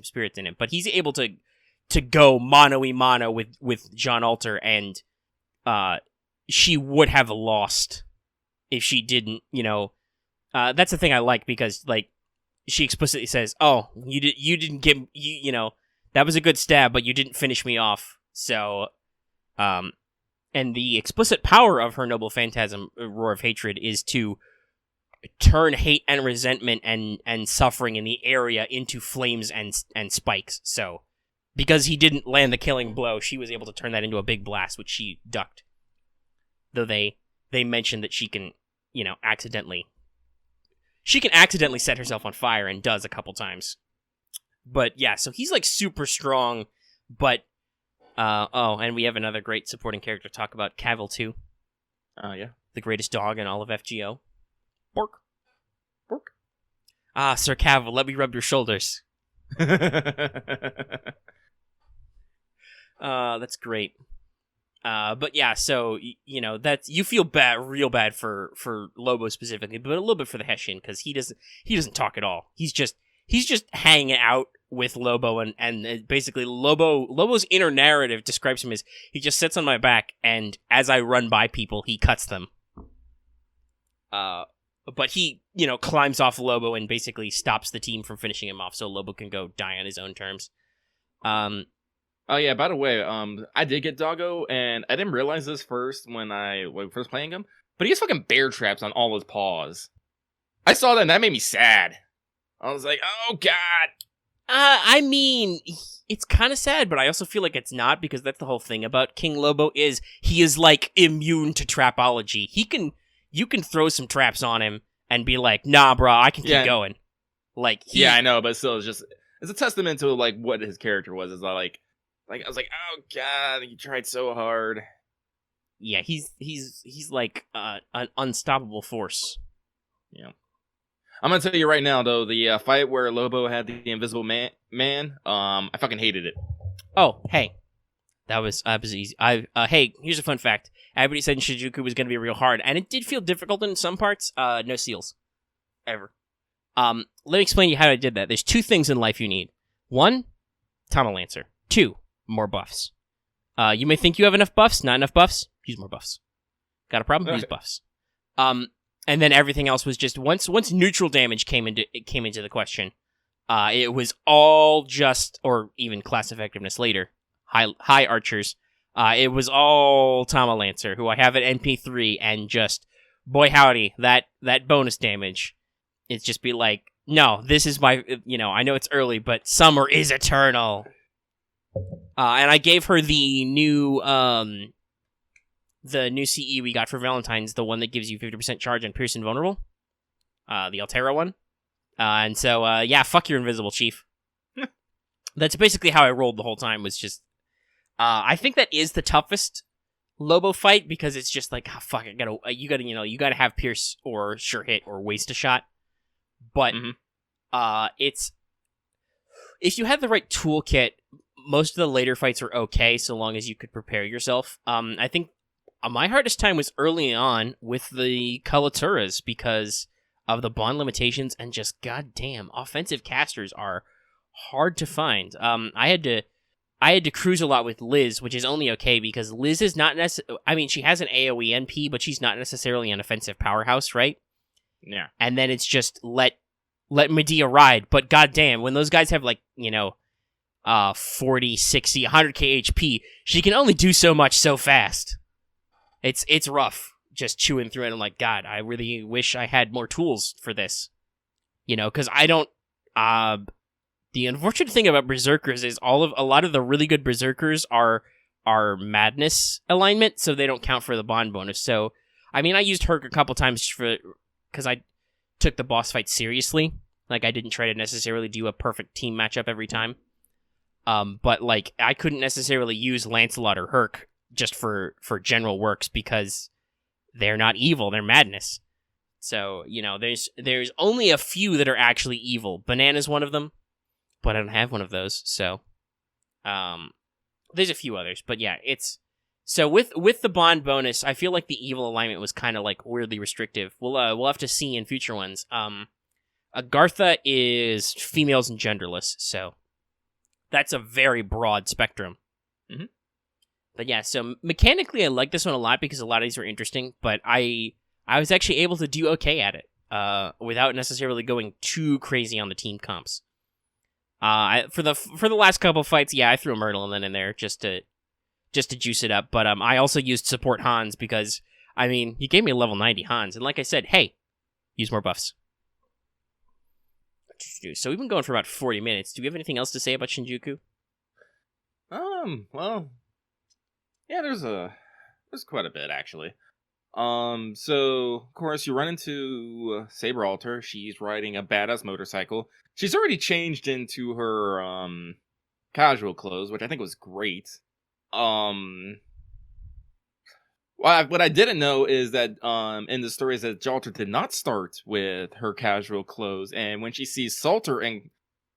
spirits in him, but he's able to go mano-y-mano with John Alter, and she would have lost if she didn't. That's the thing I like, because like she explicitly says, "Oh, you didn't get that was a good stab, but you didn't finish me off." So, and the explicit power of her noble phantasm, Roar of Hatred, is to turn hate and resentment and suffering in the area into flames and spikes. So, because he didn't land the killing blow, she was able to turn that into a big blast, which she ducked. Though they mentioned that she can, accidentally set herself on fire, and does a couple times. But yeah, so he's like super strong, but and we have another great supporting character to talk about, Cavill 2. Yeah. The greatest dog in all of FGO. Bork. Bork. Ah, Sir Cavill, let me rub your shoulders. That's great. But yeah, so that's, you feel real bad for Lobo specifically, but a little bit for the Hessian, because he doesn't talk at all. He's just hanging out with Lobo, and basically Lobo's inner narrative describes him as, he just sits on my back, and as I run by people, he cuts them. But he, climbs off Lobo and basically stops the team from finishing him off, so Lobo can go die on his own terms. Oh yeah, by the way, I did get Dargo, and I didn't realize this first when I was first playing him, but he has fucking bear traps on all his paws. I saw that, and that made me sad. I was like, oh god. I mean, it's kind of sad, but I also feel like it's not, because that's the whole thing about King Lobo, is he is like immune to trapology. You can throw some traps on him and be like, nah, bro, I can keep going. Like, yeah, I know, but still, it's a testament to like what his character was. Is like I was like, oh god, he tried so hard. Yeah, he's like an unstoppable force. Yeah. I'm gonna tell you right now, though, the fight where Lobo had the invisible man, I fucking hated it. Oh, hey, that was easy. Hey, here's a fun fact. Everybody said Shinjuku was gonna be real hard, and it did feel difficult in some parts. No seals, ever. Let me explain to you how I did that. There's two things in life you need. One, Tama Lancer. Two, more buffs. You may think you have enough buffs. Not enough buffs. Use more buffs. Got a problem? Use buffs. And then everything else was just once neutral damage came into the question. It was all just, or even class effectiveness later. High archers. It was all Tama Lancer, who I have at NP3, and just, boy howdy, that bonus damage. It's just be like, no, this is my, I know it's early, but summer is eternal. And I gave her the new CE we got for Valentine's, the one that gives you 50% charge on Pierce Invulnerable. The Altera one. And so, yeah, fuck your invisible, chief. That's basically how I rolled the whole time, was just, I think that is the toughest Lobo fight, because it's just like, oh, fuck, you gotta have Pierce or Sure Hit or waste a shot. But, it's, if you have the right toolkit, most of the later fights are okay, so long as you could prepare yourself. I think my hardest time was early on with the Kalaturas, because of the bond limitations, and just, goddamn, offensive casters are hard to find. I had to cruise a lot with Liz, which is only okay, because Liz is not she has an AoE NP, but she's not necessarily an offensive powerhouse, right? Yeah. And then it's just let Meteor ride, but goddamn, when those guys have 40, 60, 100k HP, she can only do so much so fast. It's rough just chewing through it. I'm like, God, I really wish I had more tools for this. Because I don't. The unfortunate thing about Berserkers is a lot of the really good Berserkers are madness alignment, so they don't count for the bond bonus. So, I used Herc a couple times because I took the boss fight seriously. Like, I didn't try to necessarily do a perfect team matchup every time. But I couldn't necessarily use Lancelot or Herc just for general works, because they're not evil, they're madness. So, there's only a few that are actually evil. Banana's one of them, but I don't have one of those, so there's a few others, but yeah, it's so with the bond bonus, I feel like the evil alignment was kind of weirdly restrictive. We'll have to see in future ones. Agartha is females and genderless, so that's a very broad spectrum. Mm-hmm. But yeah, so mechanically I like this one a lot, because a lot of these are interesting, but I was actually able to do okay at it without necessarily going too crazy on the team comps. For the last couple fights, yeah, I threw a Myrtle in there just to juice it up. But I also used support Hans, because you gave me a level 90 Hans, and like I said, hey, use more buffs. So we've been going for about 40 minutes. Do we have anything else to say about Shinjuku? Well, yeah, there's quite a bit actually. So of course you run into Saber Alter. She's riding a badass motorcycle. She's already changed into her casual clothes, which I think was great. What I didn't know is that in the story is that Jalter did not start with her casual clothes, and when she sees Salter in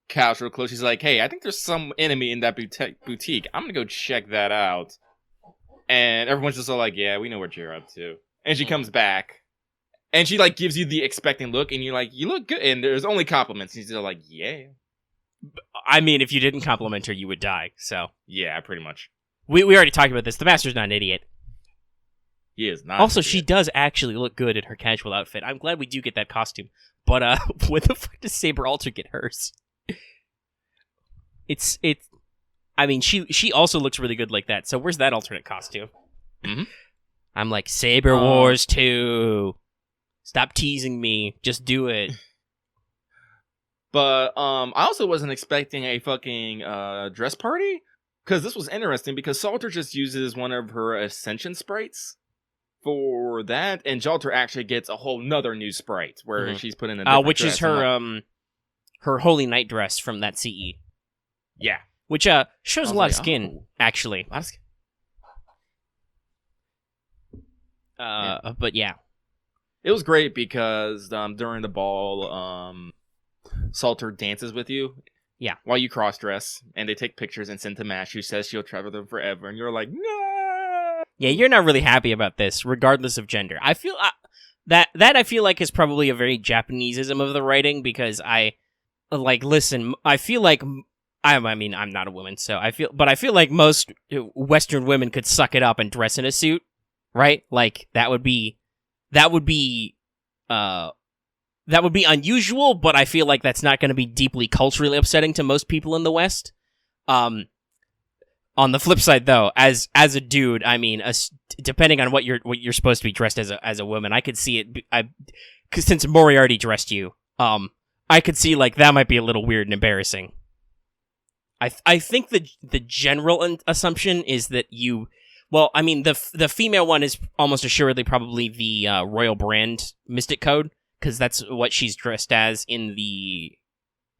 casual clothes, she's like, "Hey, I think there's some enemy in that boutique. I'm gonna go check that out." And everyone's just all like, "Yeah, we know what you're up to." And she comes back, and she like gives you the expecting look, and you're like, "You look good." And there's only compliments. And she's still like, "Yeah." I mean, if you didn't compliment her, you would die. So Yeah, pretty much. we already talked about this. The Master's not an idiot. He is not. Also, she does actually look good in her casual outfit. I'm glad we do get that costume. But when the fuck does Saber Alter get hers? It's. I mean, she also looks really good like that. So where's that alternate costume? Mm-hmm. I'm like, Saber Wars 2. Stop teasing me. Just do it. But I also wasn't expecting a fucking dress party, because this was interesting because Salter just uses one of her Ascension sprites for that, and Jalter actually gets a whole nother new sprite where she's put in a different which dress. is her her Holy Night dress from that CE. Yeah. Which shows a lot of skin, actually. A lot of skin. But yeah. It was great because during the ball, Salter dances with you. Yeah. While you cross-dress, and they take pictures and send to Mash, who says she'll travel them forever, and you're like, no! Yeah, you're not really happy about this, regardless of gender. I feel that I feel like is probably a very Japaneseism of the writing, because I feel like I mean, I'm not a woman, so I feel like most Western women could suck it up and dress in a suit, right? Like that would be unusual, but I feel like that's not going to be deeply culturally upsetting to most people in the West. On the flip side, though, as a dude, I mean, depending on what you're supposed to be dressed as a woman, I could see it. Cause since Moriarty dressed you, I could see like that might be a little weird and embarrassing. I think the general assumption is that I mean, the female one is almost assuredly probably the Royal Brand Mystic Code, because that's what she's dressed as in the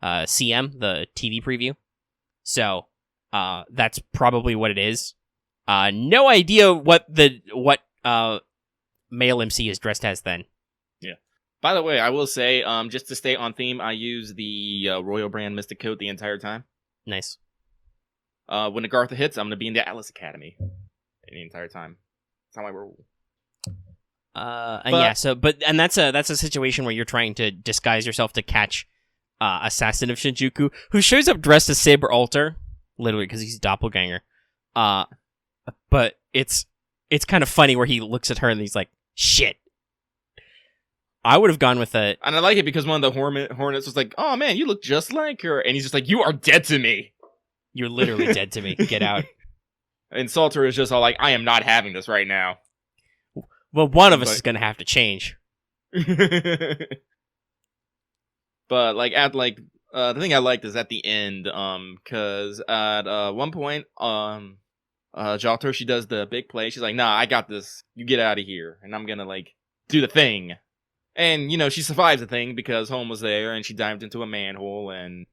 CM, the TV preview. So that's probably what it is. No idea what male MC is dressed as then. Yeah. By the way, I will say, just to stay on theme, I use the Royal Brand Mystic Code the entire time. Nice. When Agartha hits, I'm going to be in the Atlas Academy the entire time. That's how I roll. And that's a situation where you're trying to disguise yourself to catch Assassin of Shinjuku, who shows up dressed as Saber Alter, literally because he's a doppelganger. But it's kind of funny where he looks at her and he's like, "Shit." I would have gone with it. And I like it because one of the Hornets was like, "Oh man, you look just like her," and he's just like, "You are dead to me. You're literally dead to me. Get out." And Salter is just all like, "I am not having this right now." Well, one of us is gonna have to change. But like the thing I liked is at the end, because at one point, Jalter, she does the big play. She's like, "Nah, I got this. You get out of here, and I'm gonna like do the thing." And she survives the thing because Home was there, and she dived into a manhole and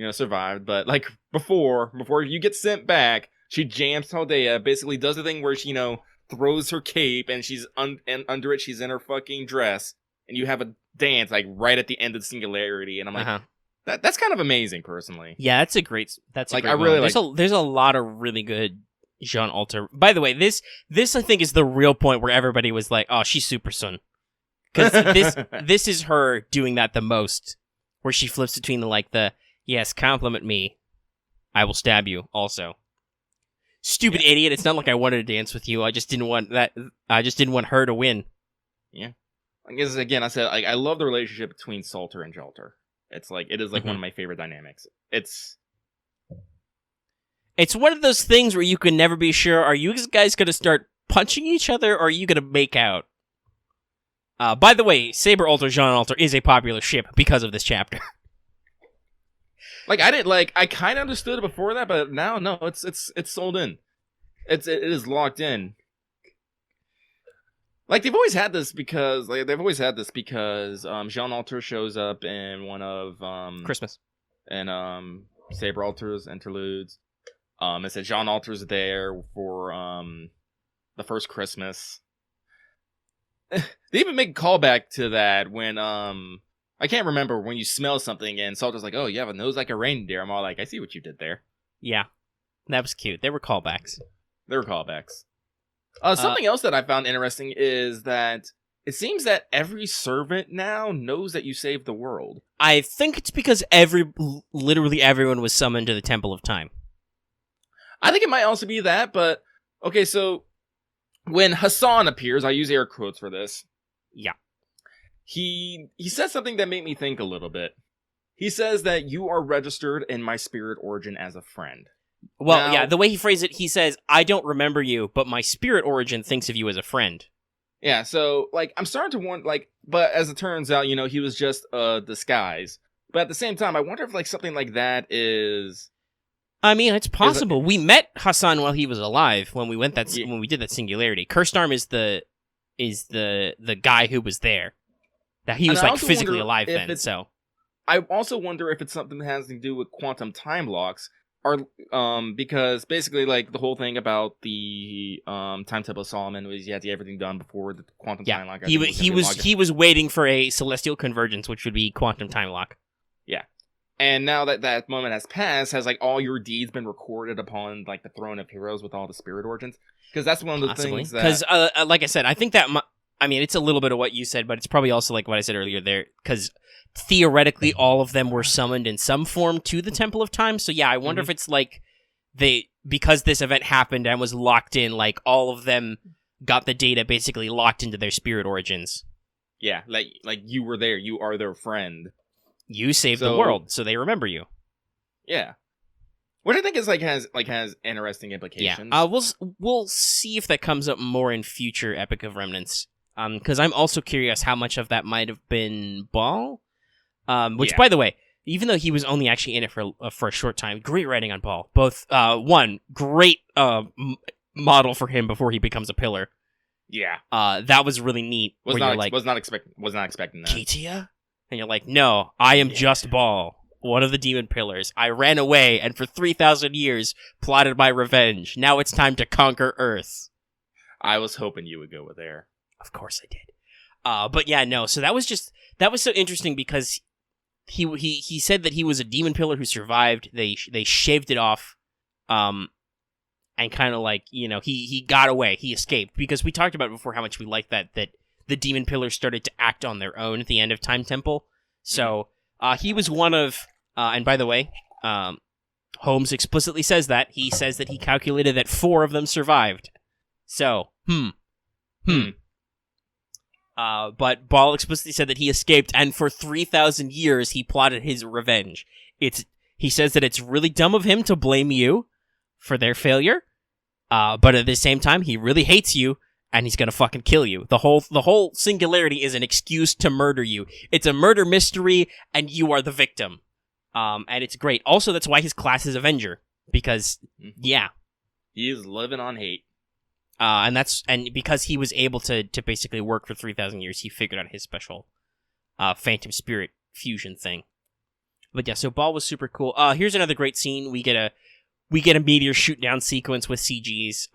survived. But like before you get sent back, she jams Taldea, basically does the thing where she throws her cape, and she's and under it she's in her fucking dress, and you have a dance like right at the end of the Singularity, and I'm like, that's kind of amazing, personally. Yeah, that's a great I one. really there's a lot of really good Jean Alter. By the way, this I think is the real point where everybody was like, "Oh, she's Super Sun," because this is her doing that the most, where she flips between the yes, compliment me, I will stab you. Also, stupid idiot. It's not like I wanted to dance with you. I just didn't want that. I just didn't want her to win. Yeah. I guess again, I said I love the relationship between Salter and Jalter. It's like it is like one of my favorite dynamics. It's one of those things where you can never be sure. Are you guys going to start punching each other, or are you going to make out? By the way, Saber Alter, Jean Alter is a popular ship because of this chapter. Like I didn't like. I kind of understood it before that, but now no. It's sold in. It is locked in. Like they've always had this because Jean Alter shows up in one of Christmas and Saber Alter's interludes. It said Jean Alter's there for the first Christmas. They even make a callback to that when I can't remember when you smell something and Salter's like, "Oh, you have a nose like a reindeer." I'm all like, "I see what you did there." Yeah, that was cute. They were callbacks. Something else that I found interesting is that it seems that every servant now knows that you saved the world. I think it's because literally everyone was summoned to the Temple of Time. I think it might also be that, but okay, so when Hassan appears, I use air quotes for this. Yeah. He says something that made me think a little bit. He says that you are registered in my spirit origin as a friend. Well, now, yeah, the way he phrased it, he says, "I don't remember you, but my spirit origin thinks of you as a friend." Yeah, so, like, I'm starting to wonder, like, but as it turns out, he was just a disguise. But at the same time, I wonder if, like, something like that is... I mean, it's possible. We met Hassan while he was alive when we went when we did that singularity. Cursed-Arm is the guy who was there. That he was, like, physically alive then, so... I also wonder if it's something that has to do with quantum time locks. Because basically, like, the whole thing about the time temple of Solomon was you had to get everything done before the quantum time lock. He was waiting for a celestial convergence, which would be quantum time lock. Yeah, and now that moment has passed, has like all your deeds been recorded upon like the throne of heroes with all the spirit origins? Because that's one of the things that. Because, like I said, I think that I mean, it's a little bit of what you said, but it's probably also like what I said earlier there, because theoretically all of them were summoned in some form to the Temple of Time. So yeah, I wonder if it's like because this event happened and was locked in, like all of them got the data basically locked into their spirit origins. Yeah, like you were there, you are their friend. You saved the world, so they remember you. Yeah. What I think is has interesting implications. Yeah, we'll see if that comes up more in future Epic of Remnants. Because I'm also curious how much of that might have been Ball. Which, by the way, even though he was only actually in it for a short time, great writing on Ball. Both, one, great model for him before he becomes a pillar. Yeah. That was really neat. Was not expecting that. Protea? And you're like, no, I am just Ball, one of the demon pillars. I ran away and for 3,000 years plotted my revenge. Now it's time to conquer Earth. I was hoping you would go with there. Of course I did. But yeah, no. So that was so interesting because he said that he was a demon pillar who survived. They shaved it off, and kind of like he got away. He escaped because we talked about before how much we liked that the demon pillars started to act on their own at the end of Time Temple. So he was one of. And by the way, Holmes explicitly says that he says that he calculated that 4 of them survived. So but Ball explicitly said that he escaped, and for 3,000 years he plotted his revenge. He says that it's really dumb of him to blame you for their failure, but at the same time, he really hates you, and he's gonna fucking kill you. The whole singularity is an excuse to murder you. It's a murder mystery, and you are the victim. And it's great. Also, that's why his class is Avenger, because, yeah. He is living on hate. And because he was able to basically work for 3,000 years, he figured out his special Phantom Spirit fusion thing. But yeah, so Ball was super cool. Here's another great scene. We get a meteor shoot down sequence with CGs.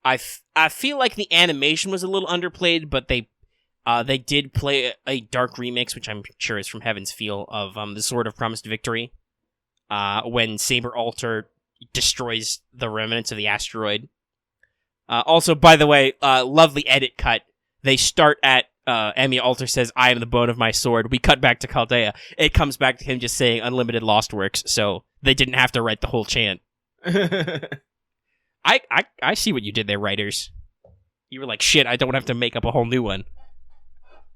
I feel like the animation was a little underplayed, but they did play a dark remix, which I'm sure is from Heaven's Feel, of the Sword of Promised Victory. When Saber Alter destroys the remnants of the asteroid. Also, by the way, lovely edit cut. They start at Emi Alter says, "I am the bone of my sword." We cut back to Chaldea. It comes back to him just saying "Unlimited Lost Works," so they didn't have to write the whole chant. I see what you did there, writers. You were like, shit, I don't have to make up a whole new one.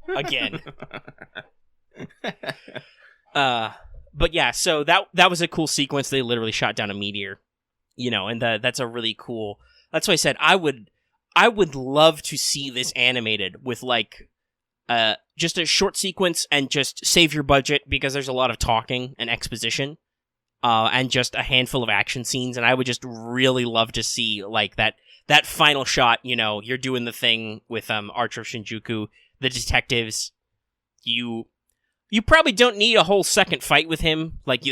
Again. But yeah, so that was a cool sequence. They literally shot down a meteor. And that's a really cool... That's why I said I would love to see this animated with like just a short sequence and just save your budget because there's a lot of talking and exposition. and just a handful of action scenes, and I would just really love to see, like, that final shot, you're doing the thing with Archer of Shinjuku, the detectives. You probably don't need a whole second fight with him, like,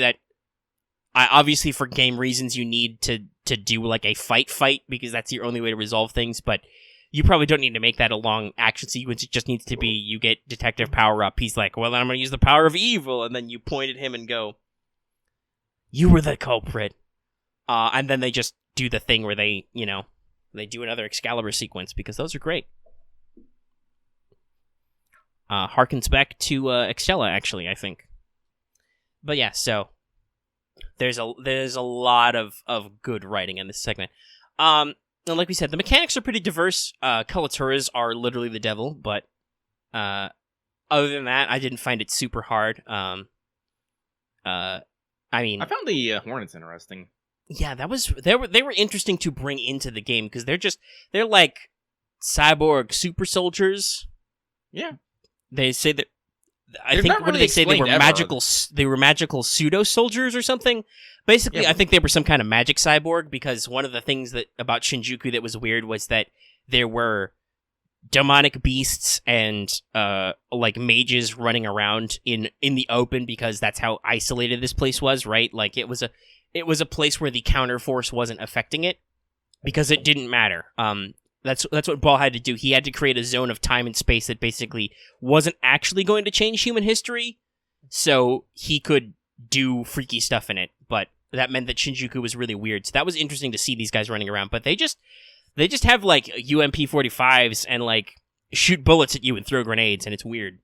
obviously for game reasons you need to do, like, a fight, because that's your only way to resolve things, but you probably don't need to make that a long action sequence. It just needs to be, you get detective power up, he's like, well, then I'm going to use the power of evil, and then you point at him and go, you were the culprit. And then they just do the thing where they, they do another Excalibur sequence, because those are great. Harkens back to Extella, actually, I think. But yeah, so there's a lot of good writing in this segment. And like we said, the mechanics are pretty diverse. Kalaturas are literally the devil, but other than that, I didn't find it super hard. I mean, I found the Hornets interesting. Yeah, they were interesting to bring into the game, because they're like cyborg super soldiers. Yeah, they say that. I think, what did they say? They were magical. They were magical pseudo soldiers or something. Basically, yeah. I think they were some kind of magic cyborg, because one of the things about Shinjuku that was weird was that there were demonic beasts and like mages running around in the open, because that's how isolated this place was, right? Like it was a place where the counter force wasn't affecting it, because it didn't matter. That's what Ball had to do. He had to create a zone of time and space that basically wasn't actually going to change human history, so he could do freaky stuff in it. But that meant that Shinjuku was really weird. So that was interesting to see these guys running around. But they just have like UMP-45s and like shoot bullets at you and throw grenades, and it's weird.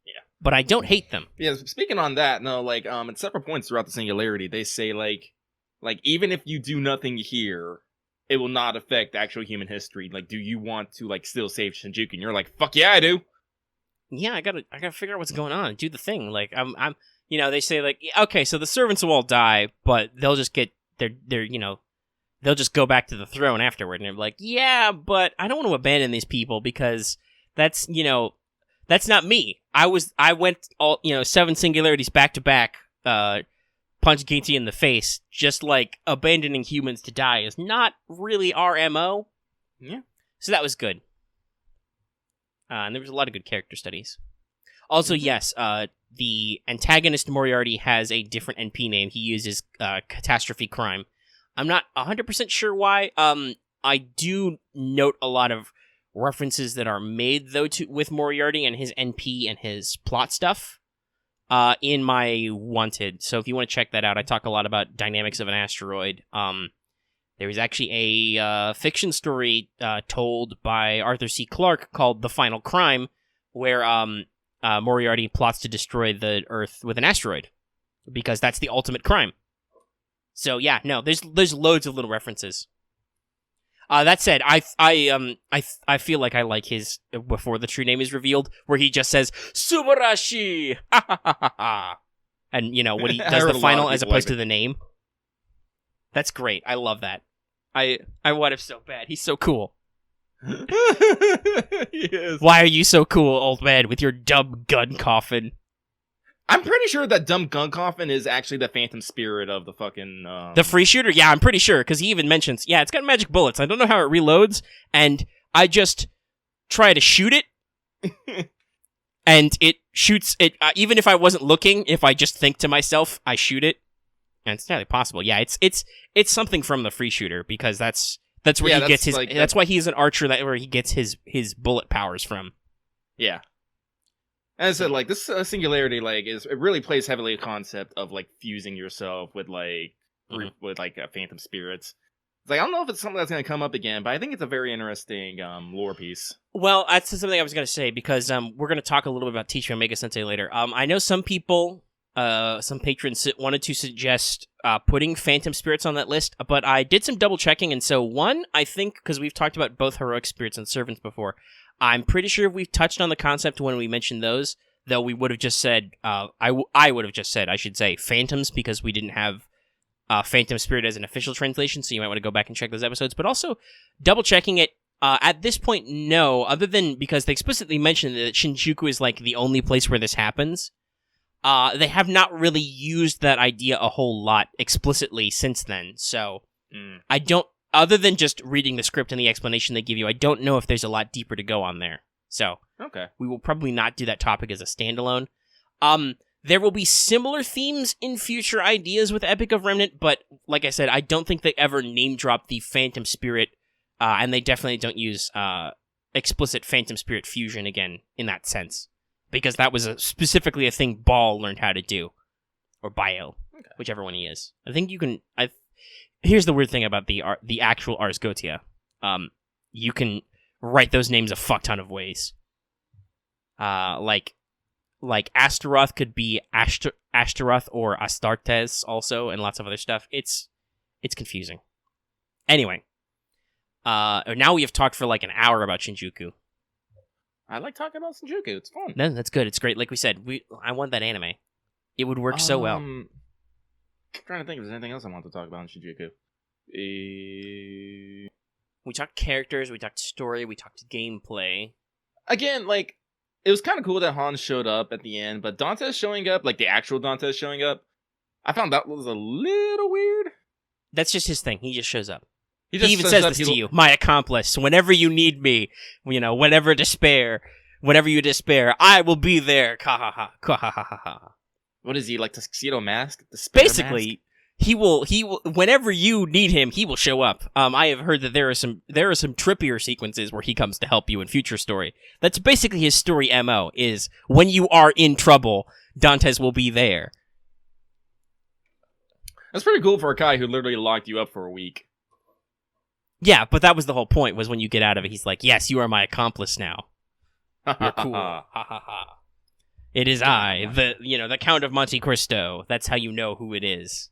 Yeah, but I don't hate them. Yeah, speaking on that, no, like at several points throughout the Singularity, they say like even if you do nothing here, it will not affect actual human history. Like, do you want to like still save Shinjuku? And you're like, fuck yeah, I do. Yeah, I gotta figure out what's going on and do the thing. Like, I'm they say like, okay, so the servants will all die, but they'll just get they'll just go back to the throne afterward. And they're like, yeah, but I don't want to abandon these people, because that's not me. I went all 7 singularities back to back, punch Ginty in the face. Just like abandoning humans to die is not really our MO. Yeah. So that was good. And there was a lot of good character studies. Also, yes, the antagonist Moriarty has a different NP name. He uses Catastrophe Crime. I'm not 100% sure why. I do note a lot of references that are made, though, with Moriarty and his NP and his plot stuff in my Wanted. So if you want to check that out, I talk a lot about dynamics of an asteroid. There was actually a fiction story told by Arthur C. Clarke called The Final Crime, where Moriarty plots to destroy the Earth with an asteroid, because that's the ultimate crime. So yeah, no, there's loads of little references. That said, I feel like I like his before the true name is revealed, where he just says Subarashi, and when he does the final as opposed to the name. That's great. I love that. I want him so bad. He's so cool. Yes. Why are you so cool, old man, with your dumb gun coffin? I'm pretty sure that dumb gun coffin is actually the phantom spirit of the fucking... The free shooter? Yeah, I'm pretty sure, because he even mentions, yeah, it's got magic bullets. I don't know how it reloads, and I just try to shoot it, and it shoots it. Even if I wasn't looking, if I just think to myself, I shoot it, and it's entirely possible. Yeah, it's something from the free shooter, because that's where he gets his... Like, that's why he's an archer, where he gets his bullet powers from. Yeah. As I said, like, this singularity, like, it really plays heavily a concept of, like, fusing yourself with, like, phantom spirits. It's like, I don't know if it's something that's going to come up again, but I think it's a very interesting lore piece. Well, that's something I was going to say, because we're going to talk a little bit about Teach Me Omega Sensei later. I know some people, some patrons wanted to suggest putting phantom spirits on that list, but I did some double checking, and so one, I think, because we've talked about both heroic spirits and servants before, I'm pretty sure we've touched on the concept when we mentioned those, though we would have just said, I would have just said, I should say, phantoms, because we didn't have Phantom Spirit as an official translation, so you might want to go back and check those episodes. But also, double-checking it, at this point, no, other than because they explicitly mentioned that Shinjuku is, like, the only place where this happens. They have not really used that idea a whole lot explicitly since then, so I don't, other than just reading the script and the explanation they give you, I don't know if there's a lot deeper to go on there. So, Okay. we will probably not do that topic as a standalone. There will be similar themes in future ideas with Epic of Remnant, but like I said, I don't think they ever name drop the Phantom Spirit, and they definitely don't use explicit Phantom Spirit fusion again in that sense, because that was specifically a thing Ball learned how to do, or Bio, whichever one he is. I think you can. Here's the weird thing about the actual Ars Goetia. You can write those names a fuck ton of ways. Like Astaroth could be Ashtaroth or Astartes also, and lots of other stuff. It's confusing. Anyway, now we have talked for like an hour about Shinjuku. I like talking about Shinjuku. It's fun. No, that's good. It's great. Like we said, I want that anime. It would work so well. I'm trying to think if there's anything else I want to talk about in Shinjuku. We talked characters, we talked story, we talked gameplay. Again, like, it was kind of cool that Hans showed up at the end, but Dantes showing up, like the actual Dantes showing up, I found that was a little weird. That's just his thing. He just shows up. He just even says this to you, my accomplice. Whenever you need me, whenever you despair, I will be there. Ha ha ha, ha ha ha ha. What is he, like tuxedo mask? Basically, mask? he will. Whenever you need him, he will show up. I have heard that there are some trippier sequences where he comes to help you in future story. That's basically his story MO. Is when you are in trouble, Dantes will be there. That's pretty cool for a guy who literally locked you up for a week. Yeah, but that was the whole point, was when you get out of it, he's like, yes, you are my accomplice now. You're cool. Ha ha ha. It is I, the Count of Monte Cristo. That's how you know who it is.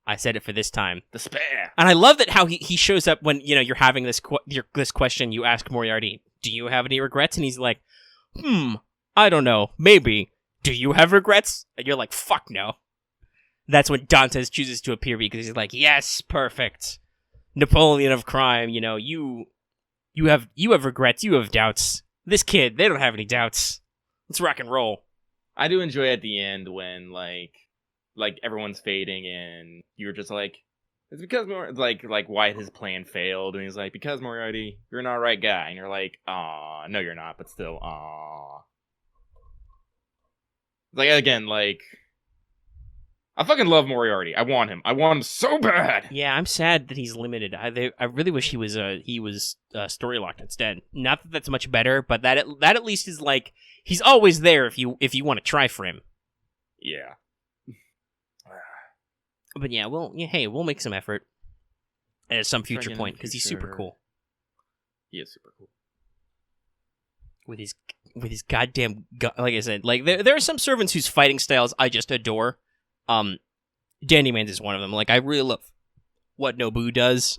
I said it for this time. Despair. And I love that how he shows up when, you're having this question, you ask Moriarty, do you have any regrets? And he's like, I don't know, maybe. Do you have regrets? And you're like, fuck no. That's when Dantes chooses to appear, because he's like, yes, perfect. Napoleon of crime, you have regrets, you have doubts. This kid, they don't have any doubts. Let's rock and roll. I do enjoy at the end when like everyone's fading and you're just like, it's because like why his plan failed, and he's like, because Moriarty, you're an alright guy, and you're like, aw, no you're not, but still, aw. Like, again, like, I fucking love Moriarty. I want him so bad. Yeah, I'm sad that he's limited. I really wish he was story locked instead. Not that that's much better, but that at least is like, he's always there if you want to try for him. Yeah. But yeah, we'll make some effort at some future point, because he's super cool. He is super cool. With his goddamn like I said, like there are some servants whose fighting styles I just adore. Dandy Man's is one of them. Like, I really love what Nobu does.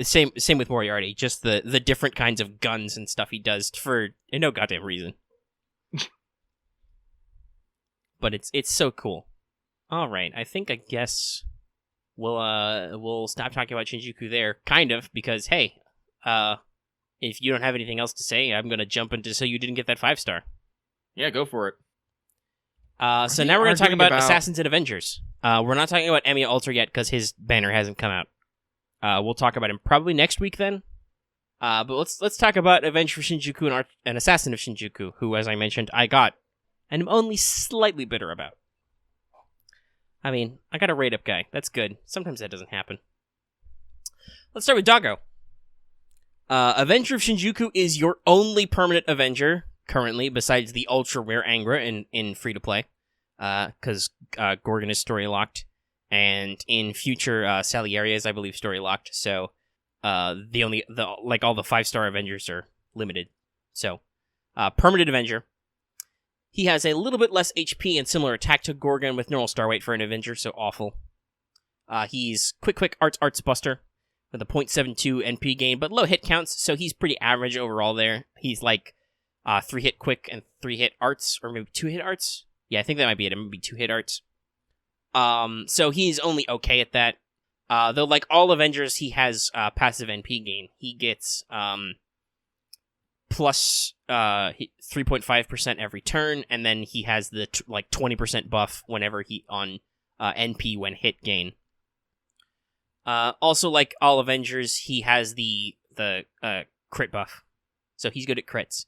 Same with Moriarty. Just the different kinds of guns and stuff he does for no goddamn reason. But it's so cool. All right, I guess we'll stop talking about Shinjuku there, kind of, because hey, if you don't have anything else to say, I'm gonna jump into so you didn't get that 5-star. Yeah, go for it. So now we're going to talk about Assassins and Avengers. We're not talking about Emiya Alter yet because his banner hasn't come out. We'll talk about him probably next week then. But let's talk about Avenger of Shinjuku and Assassin of Shinjuku, who, as I mentioned, I got and am only slightly bitter about. I mean, I got a rate-up guy. That's good. Sometimes that doesn't happen. Let's start with Dargo. Avenger of Shinjuku is your only permanent Avenger currently, besides the ultra rare Angra in free to play, because Gorgon is story locked, and in future Salieri is, I believe, story locked. So all the 5-star Avengers are limited. So permanent Avenger. He has a little bit less HP and similar attack to Gorgon with normal star weight for an Avenger, so awful. He's quick arts buster with a 0.72 NP gain, but low hit counts, so he's pretty average overall there. He's like 3-hit quick and 3-hit arts, or maybe 2-hit arts. Yeah, I think that might be it. It might be 2-hit arts. So he's only okay at that. Though, like all Avengers, he has passive NP gain. He gets plus 3.5% every turn, and then he has the 20% buff whenever he on NP when hit gain. Also, like all Avengers, he has the crit buff, so he's good at crits.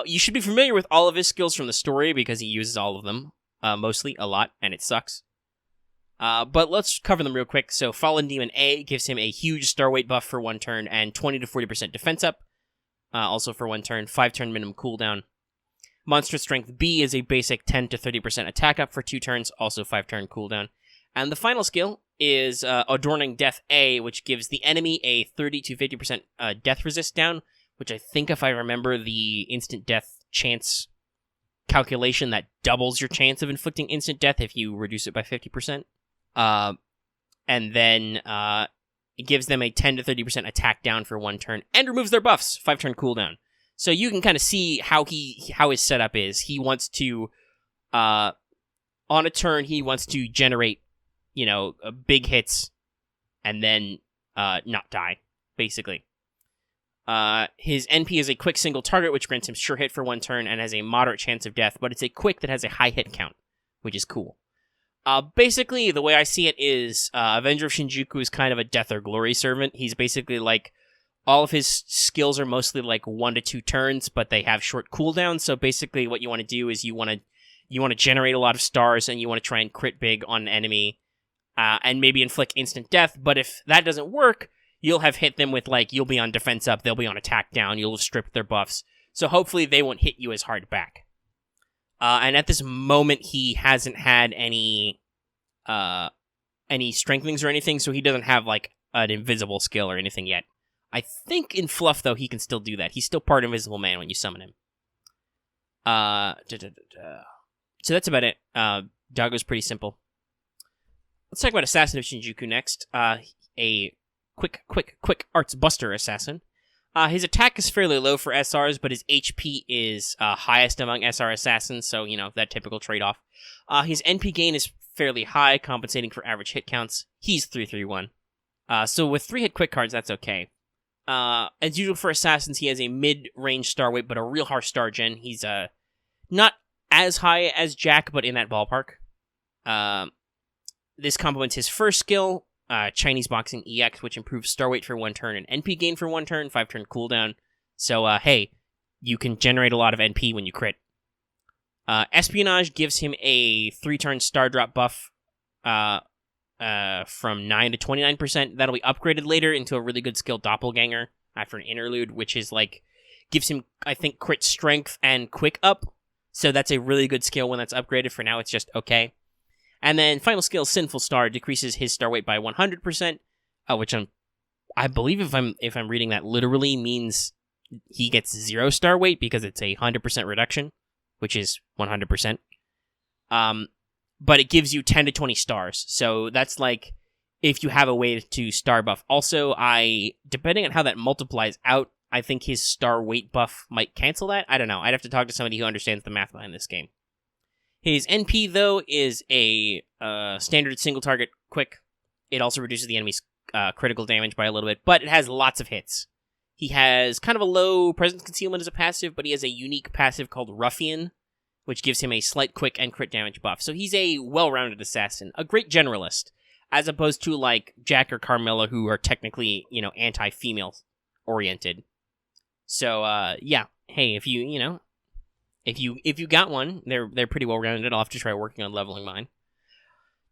You should be familiar with all of his skills from the story because he uses all of them, mostly, a lot, and it sucks. But let's cover them real quick. So Fallen Demon A gives him a huge star weight buff for 1 turn and 20 to 40% defense up, also for 1 turn, 5 turn minimum cooldown. Monster Strength B is a basic 10 to 30% attack up for 2 turns, also 5 turn cooldown. And the final skill is Adorning Death A, which gives the enemy a 30 to 50% death resist down, which I think, if I remember the instant death chance calculation, that doubles your chance of inflicting instant death if you reduce it by 50%. And then it gives them a 10 to 30% attack down for 1 turn and removes their buffs, 5 turn cooldown. So you can kind of see how his setup is. He wants to, on a turn, he wants to generate, big hits and then not die, basically. His NP is a quick single target, which grants him sure hit for 1 turn and has a moderate chance of death, but it's a quick that has a high hit count, which is cool. Basically, the way I see it is Avenger of Shinjuku is kind of a death or glory servant. He's basically like, all of his skills are mostly like 1 to 2 turns, but they have short cooldowns. So basically what you want to do is you want to generate a lot of stars and you want to try and crit big on an enemy and maybe inflict instant death. But if that doesn't work, you'll have hit them with, you'll be on defense up, they'll be on attack down, you'll have stripped their buffs. So hopefully they won't hit you as hard back. And at this moment, he hasn't had any strengthenings or anything, so he doesn't have, an invisible skill or anything yet. I think in Fluff, though, he can still do that. He's still part Invisible Man when you summon him. So that's about it. Dargo's pretty simple. Let's talk about Assassin of Shinjuku next. A quick arts buster assassin. His attack is fairly low for SRs, but his HP is highest among SR assassins, so, that typical trade-off. His NP gain is fairly high, compensating for average hit counts. He's 331. So with 3 hit quick cards, that's okay. As usual for assassins, he has a mid-range star weight, but a real harsh star gen. He's not as high as Jack, but in that ballpark. This complements his first skill, Chinese Boxing EX, which improves star weight for 1 turn and NP gain for 1 turn, 5 turn cooldown. So, hey, you can generate a lot of NP when you crit. Espionage gives him a 3 turn star drop buff from 9 to 29%. That'll be upgraded later into a really good skill, Doppelganger, after an interlude, which is gives him, I think, crit strength and quick up. So that's a really good skill when that's upgraded. For now, it's just okay. And then final skill, Sinful Star, decreases his star weight by 100%, which I believe if I'm reading that literally means he gets 0 star weight because it's a 100% reduction, which is 100%. But it gives you 10 to 20 stars. So that's if you have a way to star buff. Also, depending on how that multiplies out, I think his star weight buff might cancel that. I don't know. I'd have to talk to somebody who understands the math behind this game. His NP, though, is a standard single target quick. It also reduces the enemy's critical damage by a little bit, but it has lots of hits. He has kind of a low presence concealment as a passive, but he has a unique passive called Ruffian, which gives him a slight quick and crit damage buff. So he's a well-rounded assassin, a great generalist, as opposed to Jack or Carmilla, who are technically, anti-female oriented. So yeah, hey, if you got one, they're pretty well-rounded. I'll have to try working on leveling mine.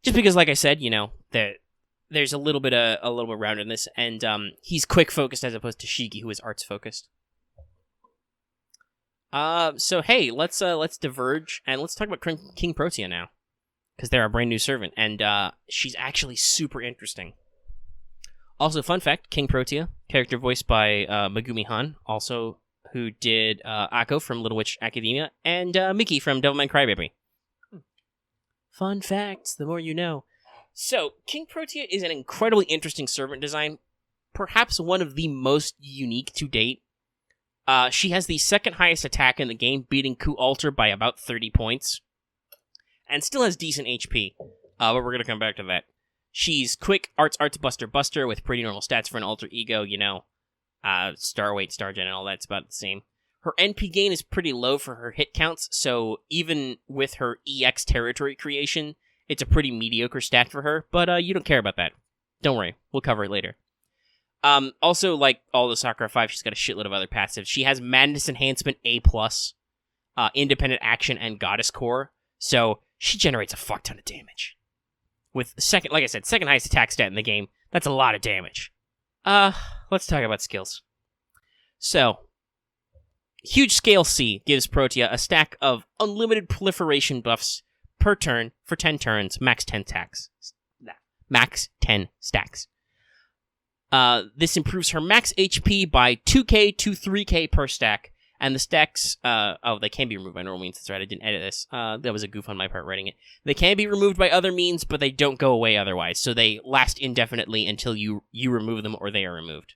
Just because, like I said, there's a little bit roundedness, and he's quick focused as opposed to Shigi, who is arts focused. So hey, let's diverge and let's talk about Kingprotea now, because they're a brand new servant, and she's actually super interesting. Also, fun fact: Kingprotea, character voiced by Megumi Han, also who did Akko from Little Witch Academia, and Mickey from Devilman Crybaby. Fun facts, the more you know. So, Kingprotea is an incredibly interesting servant design, perhaps one of the most unique to date. She has the second highest attack in the game, beating Ku Alter by about 30 points, and still has decent HP, but we're going to come back to that. She's quick, arts buster with pretty normal stats for an alter ego, star weight, star gen, and all that's about the same. Her NP gain is pretty low for her hit counts, so even with her EX territory creation, it's a pretty mediocre stat for her, but you don't care about that. Don't worry, we'll cover it later. Also, like all the Sakura 5, she's got a shitload of other passives. She has Madness Enhancement A+, Independent Action, and Goddess Core, so she generates a fuck ton of damage. With second highest attack stat in the game, that's a lot of damage. Let's talk about skills. So, Huge Scale C gives Protea a stack of unlimited proliferation buffs per turn for 10 turns, max 10 stacks. Max 10 stacks. This improves her max HP by 2k to 3k per stack, and the stacks, they can be removed by normal means, that's right, I didn't edit this. That was a goof on my part writing it. They can be removed by other means, but they don't go away otherwise, so they last indefinitely until you remove them or they are removed.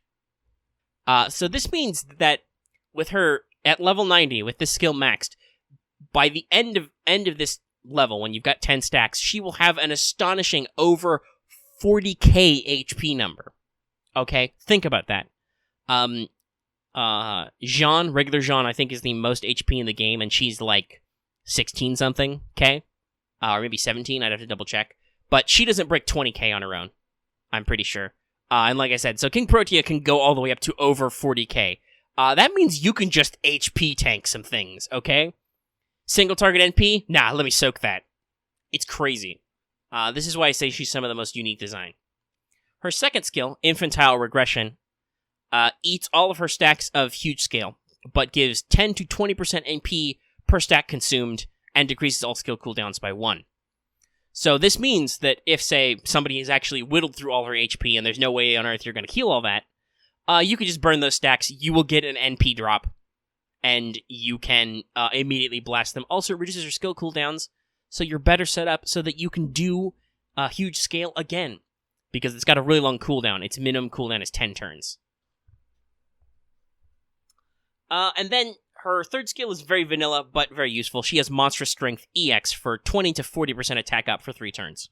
So this means that with her at level 90, with this skill maxed, by the end of this level, when you've got 10 stacks, she will have an astonishing over 40k HP number. Okay, think about that. Regular Jean, I think, is the most HP in the game, and she's like 16 something, okay? Or maybe 17, I'd have to double check. But she doesn't break 20k on her own, I'm pretty sure. And like I said, so Kingprotea can go all the way up to over 40k. That means you can just HP tank some things, okay? Single target NP? Nah, let me soak that. It's crazy. This is why I say she's some of the most unique design. Her second skill, Infantile Regression, eats all of her stacks of Huge Scale, but gives 10 to 20% NP per stack consumed, and decreases all skill cooldowns by 1. So this means that if, say, somebody has actually whittled through all her HP, and there's no way on earth you're going to heal all that, you can just burn those stacks, you will get an NP drop, and you can immediately blast them. Also, it reduces your skill cooldowns, so you're better set up so that you can do Huge Scale again, because it's got a really long cooldown. Its minimum cooldown is 10 turns. And then her third skill is very vanilla, but very useful. She has Monstrous Strength EX for 20 to 40% attack up for 3 turns.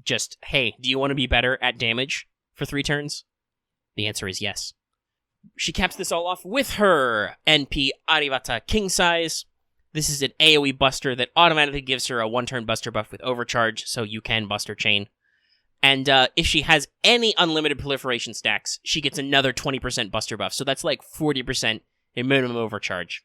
Just, hey, do you want to be better at damage for 3 turns? The answer is yes. She caps this all off with her NP Arivata King Size. This is an AoE buster that automatically gives her a 1-turn buster buff with Overcharge, so you can bust her chain. And if she has any unlimited proliferation stacks, she gets another 20% buster buff, so that's like 40% in minimum overcharge.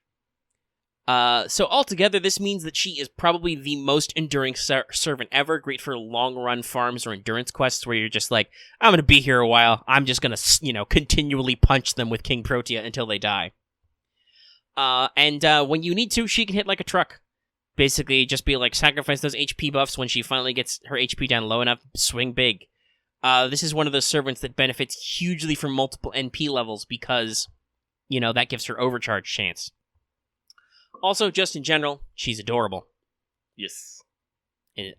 So altogether, this means that she is probably the most enduring servant ever, great for long-run farms or endurance quests where you're just like, I'm going to be here a while, I'm just going to, continually punch them with Kingprotea until they die. And when you need to, she can hit like a truck. Basically, just be like, sacrifice those HP buffs when she finally gets her HP down low enough, swing big. This is one of those servants that benefits hugely from multiple NP levels because, that gives her overcharge chance. Also, just in general, she's adorable. Yes. And,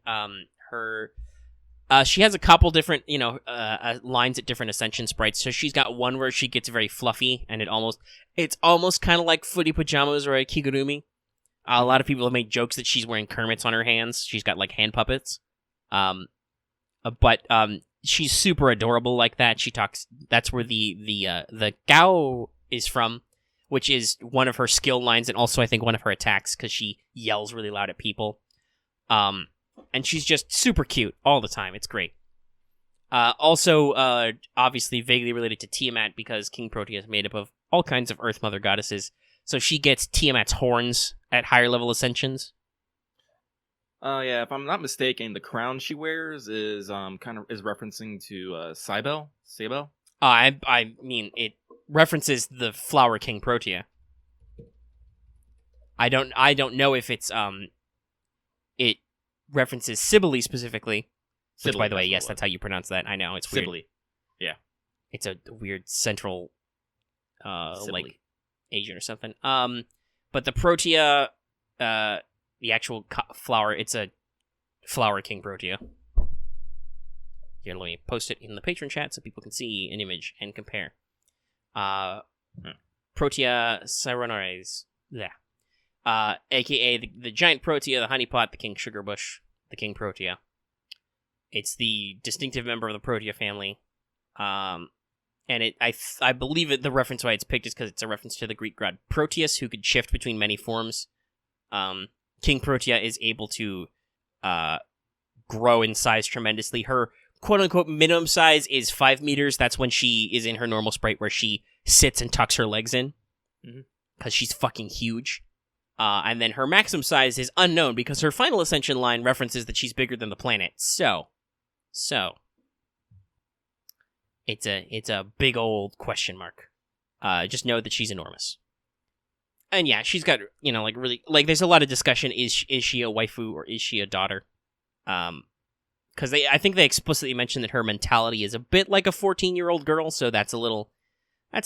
she has a couple different, lines at different Ascension sprites. So she's got one where she gets very fluffy, and it's almost kind of like footy pajamas or a kigurumi. A lot of people have made jokes that she's wearing Kermits on her hands. She's got like hand puppets. But she's super adorable like that. She talks. That's where the Gao is from, which is one of her skill lines and also I think one of her attacks because she yells really loud at people. And she's just super cute all the time. It's great. Also, obviously vaguely related to Tiamat because Kingprotea is made up of all kinds of Earth Mother goddesses. So she gets Tiamat's horns at higher level ascensions. Yeah, if I'm not mistaken, the crown she wears is referencing to Cybele. I mean, it references the flower Kingprotea. I don't know if it's it references Cybele specifically. Which, Cybele, by the way, yes, that's how you pronounce that. I know it's weird. Cybele. Yeah, it's a weird central, Cybele. like Asian or something. But the Protea, the actual flower, it's a flower Kingprotea. Here, let me post it in the patron chat so people can see an image and compare. Protea Cyronares. Yeah. AKA the giant Protea, the honeypot, the king sugarbush, the Kingprotea. It's the distinctive member of the Protea family. And I believe the reference why it's picked is because it's a reference to the Greek god Proteus, who could shift between many forms. Kingprotea is able to grow in size tremendously. Her quote-unquote minimum size is 5 meters. That's when she is in her normal sprite where she sits and tucks her legs in. Because she's fucking huge. And then her maximum size is unknown because her final ascension line references that she's bigger than the planet. So... It's a big old question mark. Just know that she's enormous. And yeah, she's got, really, there's a lot of discussion. Is she a waifu or is she a daughter? Because I think they explicitly mentioned that her mentality is a bit like a 14-year-old girl, so that's a little on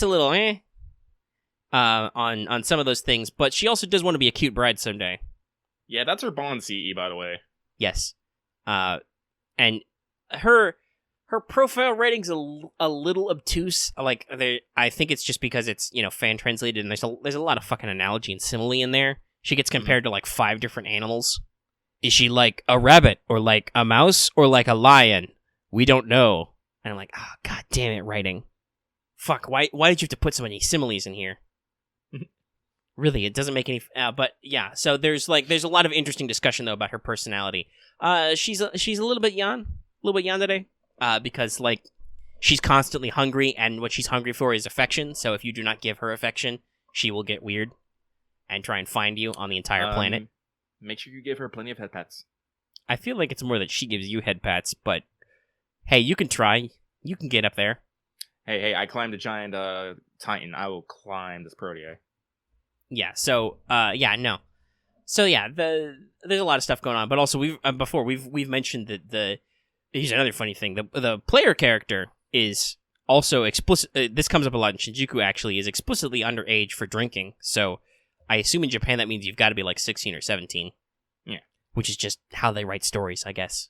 some of those things. But she also does want to be a cute bride someday. Yeah, that's her bond CE, by the way. Yes. And her profile writing's a little obtuse. I think it's just because it's, fan translated, and there's a lot of fucking analogy and simile in there. She gets compared to 5 different animals. Is she like a rabbit, or like a mouse, or like a lion? We don't know. And I'm like, oh, god damn it, writing. Fuck, why did you have to put so many similes in here? Really, it doesn't make any... but yeah, so there's a lot of interesting discussion, though, about her personality. She's a little bit yandere. Because, she's constantly hungry, and what she's hungry for is affection, so if you do not give her affection, she will get weird and try and find you on the entire planet. Make sure you give her plenty of head pats. I feel like it's more that she gives you head pats, but hey, you can try. You can get up there. Hey, I climbed a giant titan. I will climb this Protea. Yeah, so, no. So, yeah, there's a lot of stuff going on, but also, we've mentioned that here's another funny thing. The player character is also explicit. This comes up a lot in Shinjuku, actually, is explicitly underage for drinking. So I assume in Japan that means you've got to be 16 or 17. Yeah. Which is just how they write stories, I guess.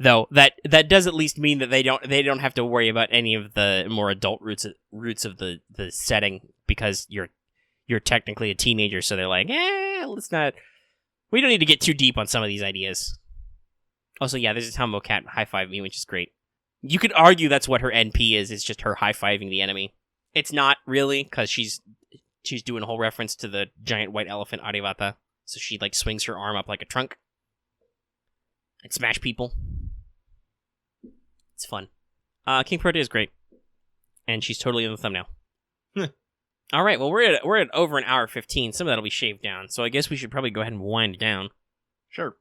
Though that does at least mean that they don't have to worry about any of the more adult roots of the setting, because you're technically a teenager. So they're like, let's not. We don't need to get too deep on some of these ideas. Also, yeah, there's a Tambo cat high-five me, which is great. You could argue that's what her NP is. It's just her high-fiving the enemy. It's not really, because she's doing a whole reference to the giant white elephant Arivata. So she, swings her arm up like a trunk. And smash people. It's fun. Kingprotea is great. And she's totally in the thumbnail. All right, well, we're at over an hour 15. Some of that'll be shaved down. So I guess we should probably go ahead and wind down. Sure.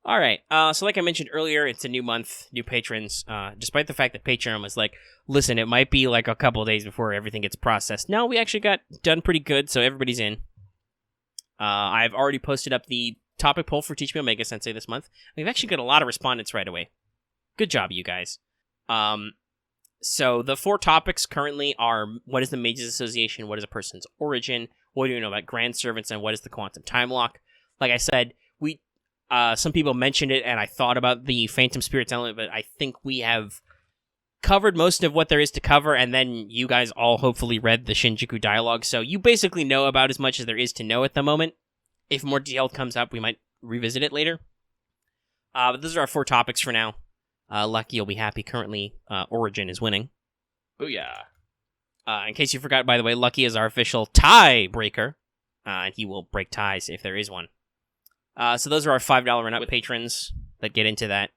All right, so like I mentioned earlier, it's a new month, new patrons. Despite the fact that Patreon was like, listen, it might be a couple of days before everything gets processed. No, we actually got done pretty good, so everybody's in. I've already posted up the topic poll for Teach Me Omega Sensei this month. We've actually got a lot of respondents right away. Good job, you guys. So the 4 topics currently are, what is the Mages Association, what is a person's origin, what do you know about Grand Servants, and what is the Quantum Time Lock? Like I said, some people mentioned it, and I thought about the Phantom Spirits element, but I think we have covered most of what there is to cover, and then you guys all hopefully read the Shinjuku dialogue, so you basically know about as much as there is to know at the moment. If more detail comes up, we might revisit it later. But those are our 4 topics for now. Lucky, you'll be happy. Currently, Origin is winning. Booyah. In case you forgot, by the way, Lucky is our official tie breaker, and he will break ties if there is one. So those are our $5 and up patrons that get into that.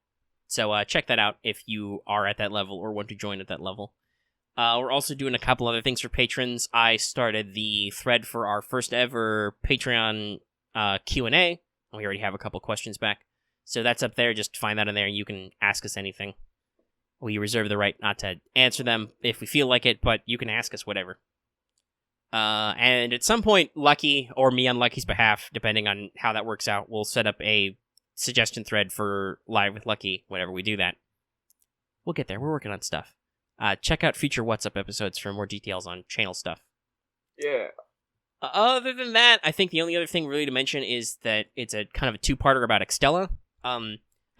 So check that out if you are at that level or want to join at that level. We're also doing a couple other things for patrons. I started the thread for our first ever Patreon Q&A. We already have a couple questions back. So that's up there. Just find that in there. You can ask us anything. We reserve the right not to answer them if we feel like it, but you can ask us whatever. And at some point, Lucky, or me on Lucky's behalf, depending on how that works out, we'll set up a suggestion thread for Live with Lucky whenever we do that. We'll get there. We're working on stuff. Check out future What's Up episodes for more details on channel stuff. Yeah. Other than that, I think the only other thing really to mention is that it's a kind of a 2-parter about Extella.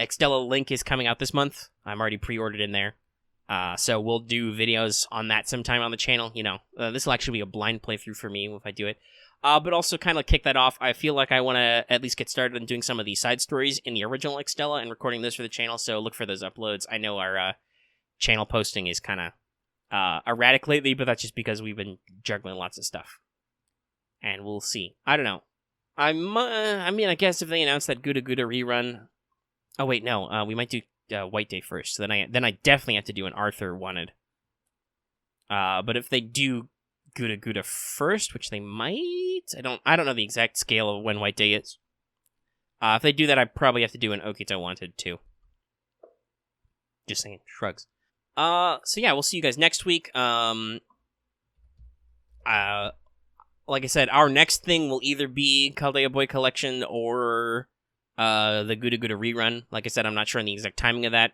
Extella Link is coming out this month. I'm already pre-ordered in there. So we'll do videos on that sometime on the channel. This will actually be a blind playthrough for me if I do it. But also kind of kick that off. I feel like I want to at least get started on doing some of the side stories in the original Extella and recording this for the channel. So look for those uploads. I know our channel posting is kind of erratic lately, but that's just because we've been juggling lots of stuff. And we'll see. I don't know. I mean, I guess if they announce that Gouda Gouda rerun... Oh, wait, no. We might do White Day first. So then I definitely have to do an Arthur wanted. But if they do Gouda Gouda first, which they might... I don't know the exact scale of when White Day is. If they do that, I probably have to do an Okito wanted, too. Just saying. Shrugs. So yeah, we'll see you guys next week. Like I said, our next thing will either be Caldea Boy Collection or the Gouda Gouda rerun. Like I said, I'm not sure on the exact timing of that.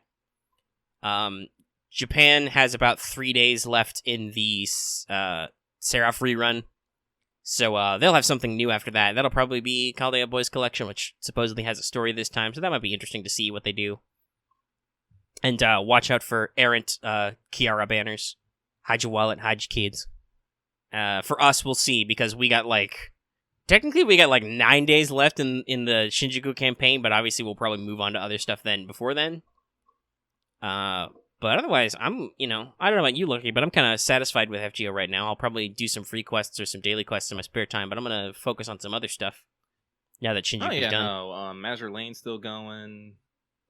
Japan has about 3 days left in the Seraph rerun. So they'll have something new after that. That'll probably be Caldea Boys Collection, which supposedly has a story this time. So that might be interesting to see what they do. And watch out for errant Kiara banners. Hide your wallet, hide your kids. For us, we'll see, because we got technically we got 9 days left in the Shinjuku campaign, but obviously we'll probably move on to other stuff before then. But otherwise, I don't know about you, Lucky, but I'm kind of satisfied with FGO right now. I'll probably do some free quests or some daily quests in my spare time, but I'm going to focus on some other stuff now that Shinjuku's done. No, Mazur Lane's still going.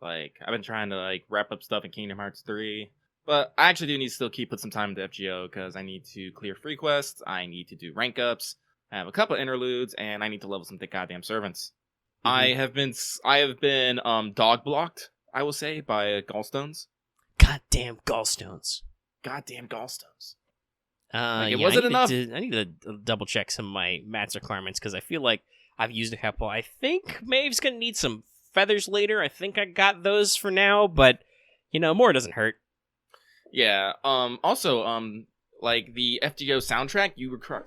I've been trying to wrap up stuff in Kingdom Hearts 3. But I actually do need to still put some time into FGO, because I need to clear free quests, I need to do rank ups, I have a couple interludes, and I need to level some thick goddamn servants. Mm-hmm. I have been dog blocked, I will say, by gallstones. Goddamn gallstones. It wasn't enough. I need to double check some of my mats requirements, because I feel like I've used a couple. I think Maeve's gonna need some feathers later. I think I got those for now, but more doesn't hurt. Yeah. Also, the FGO soundtrack,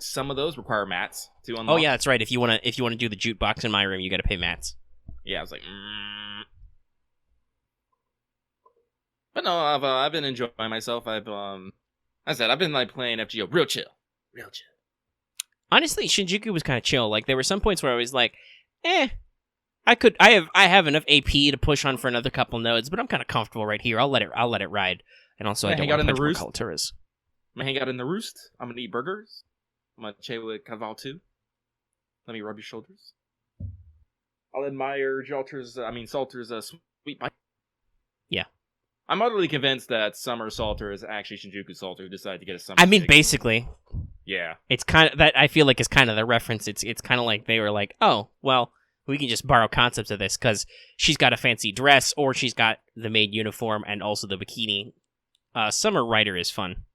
some of those require mats to unlock. Oh yeah, that's right. If you wanna do the jukebox in my room, you got to pay mats. Yeah, I was like, But no, I've been enjoying myself. I've been playing FGO real chill. Honestly, Shinjuku was kind of chill. There were some points where I was like, I have enough AP to push on for another couple nodes, but I'm kind of comfortable right here. I'll let it ride. And also, I don't want to punch more Culturas. I'm gonna hang out in the roost. I'm gonna eat burgers. I'm gonna chill with Caval too. Let me rub your shoulders. I'll admire Salter's sweet bite. Yeah. I'm utterly convinced that Summer Salter is actually Shinjuku Salter who decided to get a summer. Basically. Yeah. It's kind of that. I feel like it's kind of the reference. It's kind of like they were like, oh well, we can just borrow concepts of this because she's got a fancy dress, or she's got the maid uniform and also the bikini. Summer Rider is fun.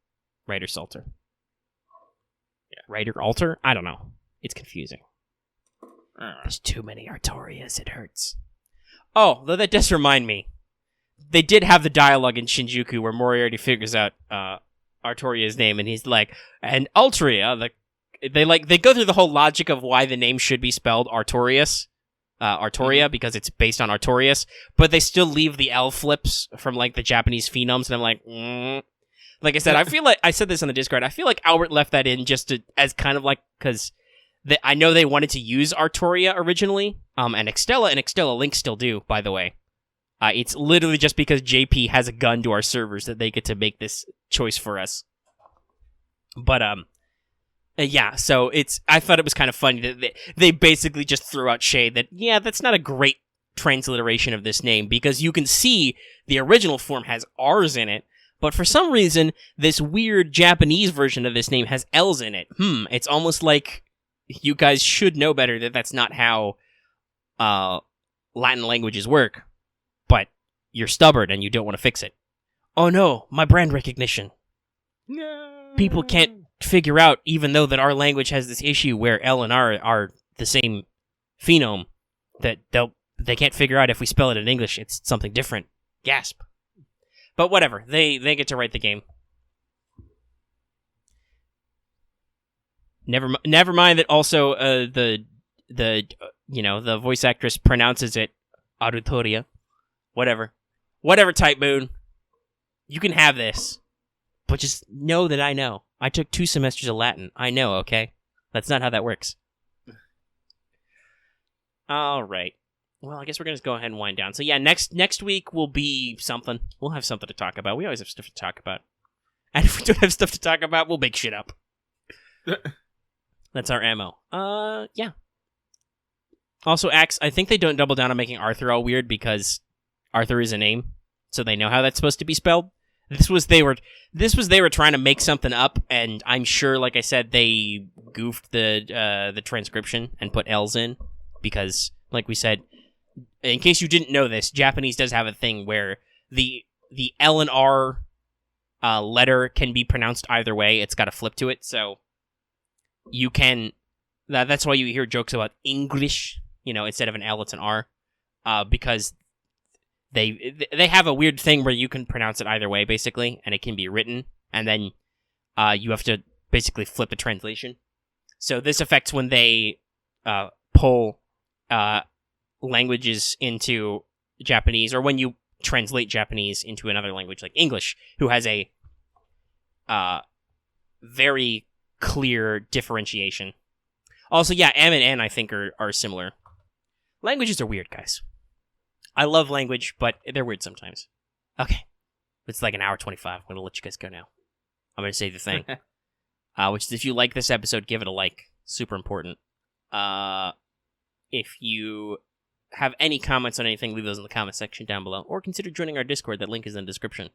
Rider Salter. Yeah. Rider Alter? I don't know. It's confusing. There's too many Artorias. It hurts. Oh, though that does remind me. They did have the dialogue in Shinjuku where Moriarty figures out Artoria's name, and he's like, and Altria. They go through the whole logic of why the name should be spelled Artorias. Artoria, because it's based on Artorias, but they still leave the L flips from the Japanese phenoms, and I'm like, Like I said, I feel like I said this on the Discord. I feel like Albert left that in just as kind of because I know they wanted to use Artoria originally, and Extella Link still do, by the way. It's literally just because JP has a gun to our servers that they get to make this choice for us. But yeah, so I thought it was kind of funny that they basically just threw out shade that, yeah, that's not a great transliteration of this name, because you can see the original form has R's in it, but for some reason, this weird Japanese version of this name has L's in it. It's almost like you guys should know better that that's not how Latin languages work, but you're stubborn and you don't want to fix it. Oh no, my brand recognition. No. People can't figure out, even though that our language has this issue where L and R are the same phenome, that they can't figure out if we spell it in English, it's something different. Gasp. But whatever, they get to write the game. Never mind that also the voice actress pronounces it Auditoria. Whatever, Type Moon. You can have this. But just know that I know. I took 2 semesters of Latin. I know, okay? That's not how that works. All right. Well, I guess we're going to go ahead and wind down. So yeah, next week will be something. We'll have something to talk about. We always have stuff to talk about. And if we don't have stuff to talk about, we'll make shit up. That's our ammo. Yeah. Also, Axe, I think they don't double down on making Arthur all weird because Arthur is a name, so they know how that's supposed to be spelled. This was they were trying to make something up, and I'm sure, like I said, they goofed the transcription and put L's in because, like we said, in case you didn't know this, Japanese does have a thing where the L and R letter can be pronounced either way. It's got a flip to it, so you can. That's why you hear jokes about English. Instead of an L, it's an R, because they have a weird thing where you can pronounce it either way, basically, and it can be written, and then you have to basically flip the translation. So this affects when they pull languages into Japanese, or when you translate Japanese into another language like English, who has a very clear differentiation. Also, yeah, M and N, I think, are similar. Languages are weird, guys. I love language, but they're weird sometimes. Okay. It's like an hour 25. I'm going to let you guys go now. I'm going to say the thing. Which is, if you like this episode, give it a like. Super important. If you have any comments on anything, leave those in the comment section down below. Or consider joining our Discord. That link is in the description.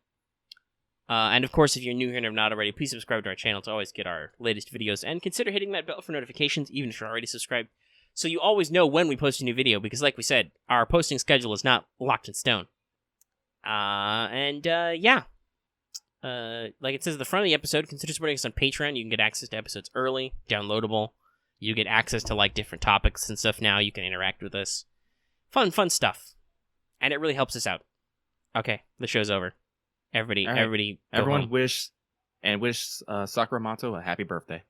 And of course, if you're new here and have not already, please subscribe to our channel to always get our latest videos. And consider hitting that bell for notifications, even if you're already subscribed, so you always know when we post a new video, because like we said, our posting schedule is not locked in stone. Yeah. Like it says at the front of the episode, consider supporting us on Patreon. You can get access to episodes early, downloadable. You get access to like different topics and stuff now. You can interact with us. Fun stuff. And it really helps us out. Okay, the show's over. Everybody, All right. everybody, Everyone wish Sakura Mato a happy birthday.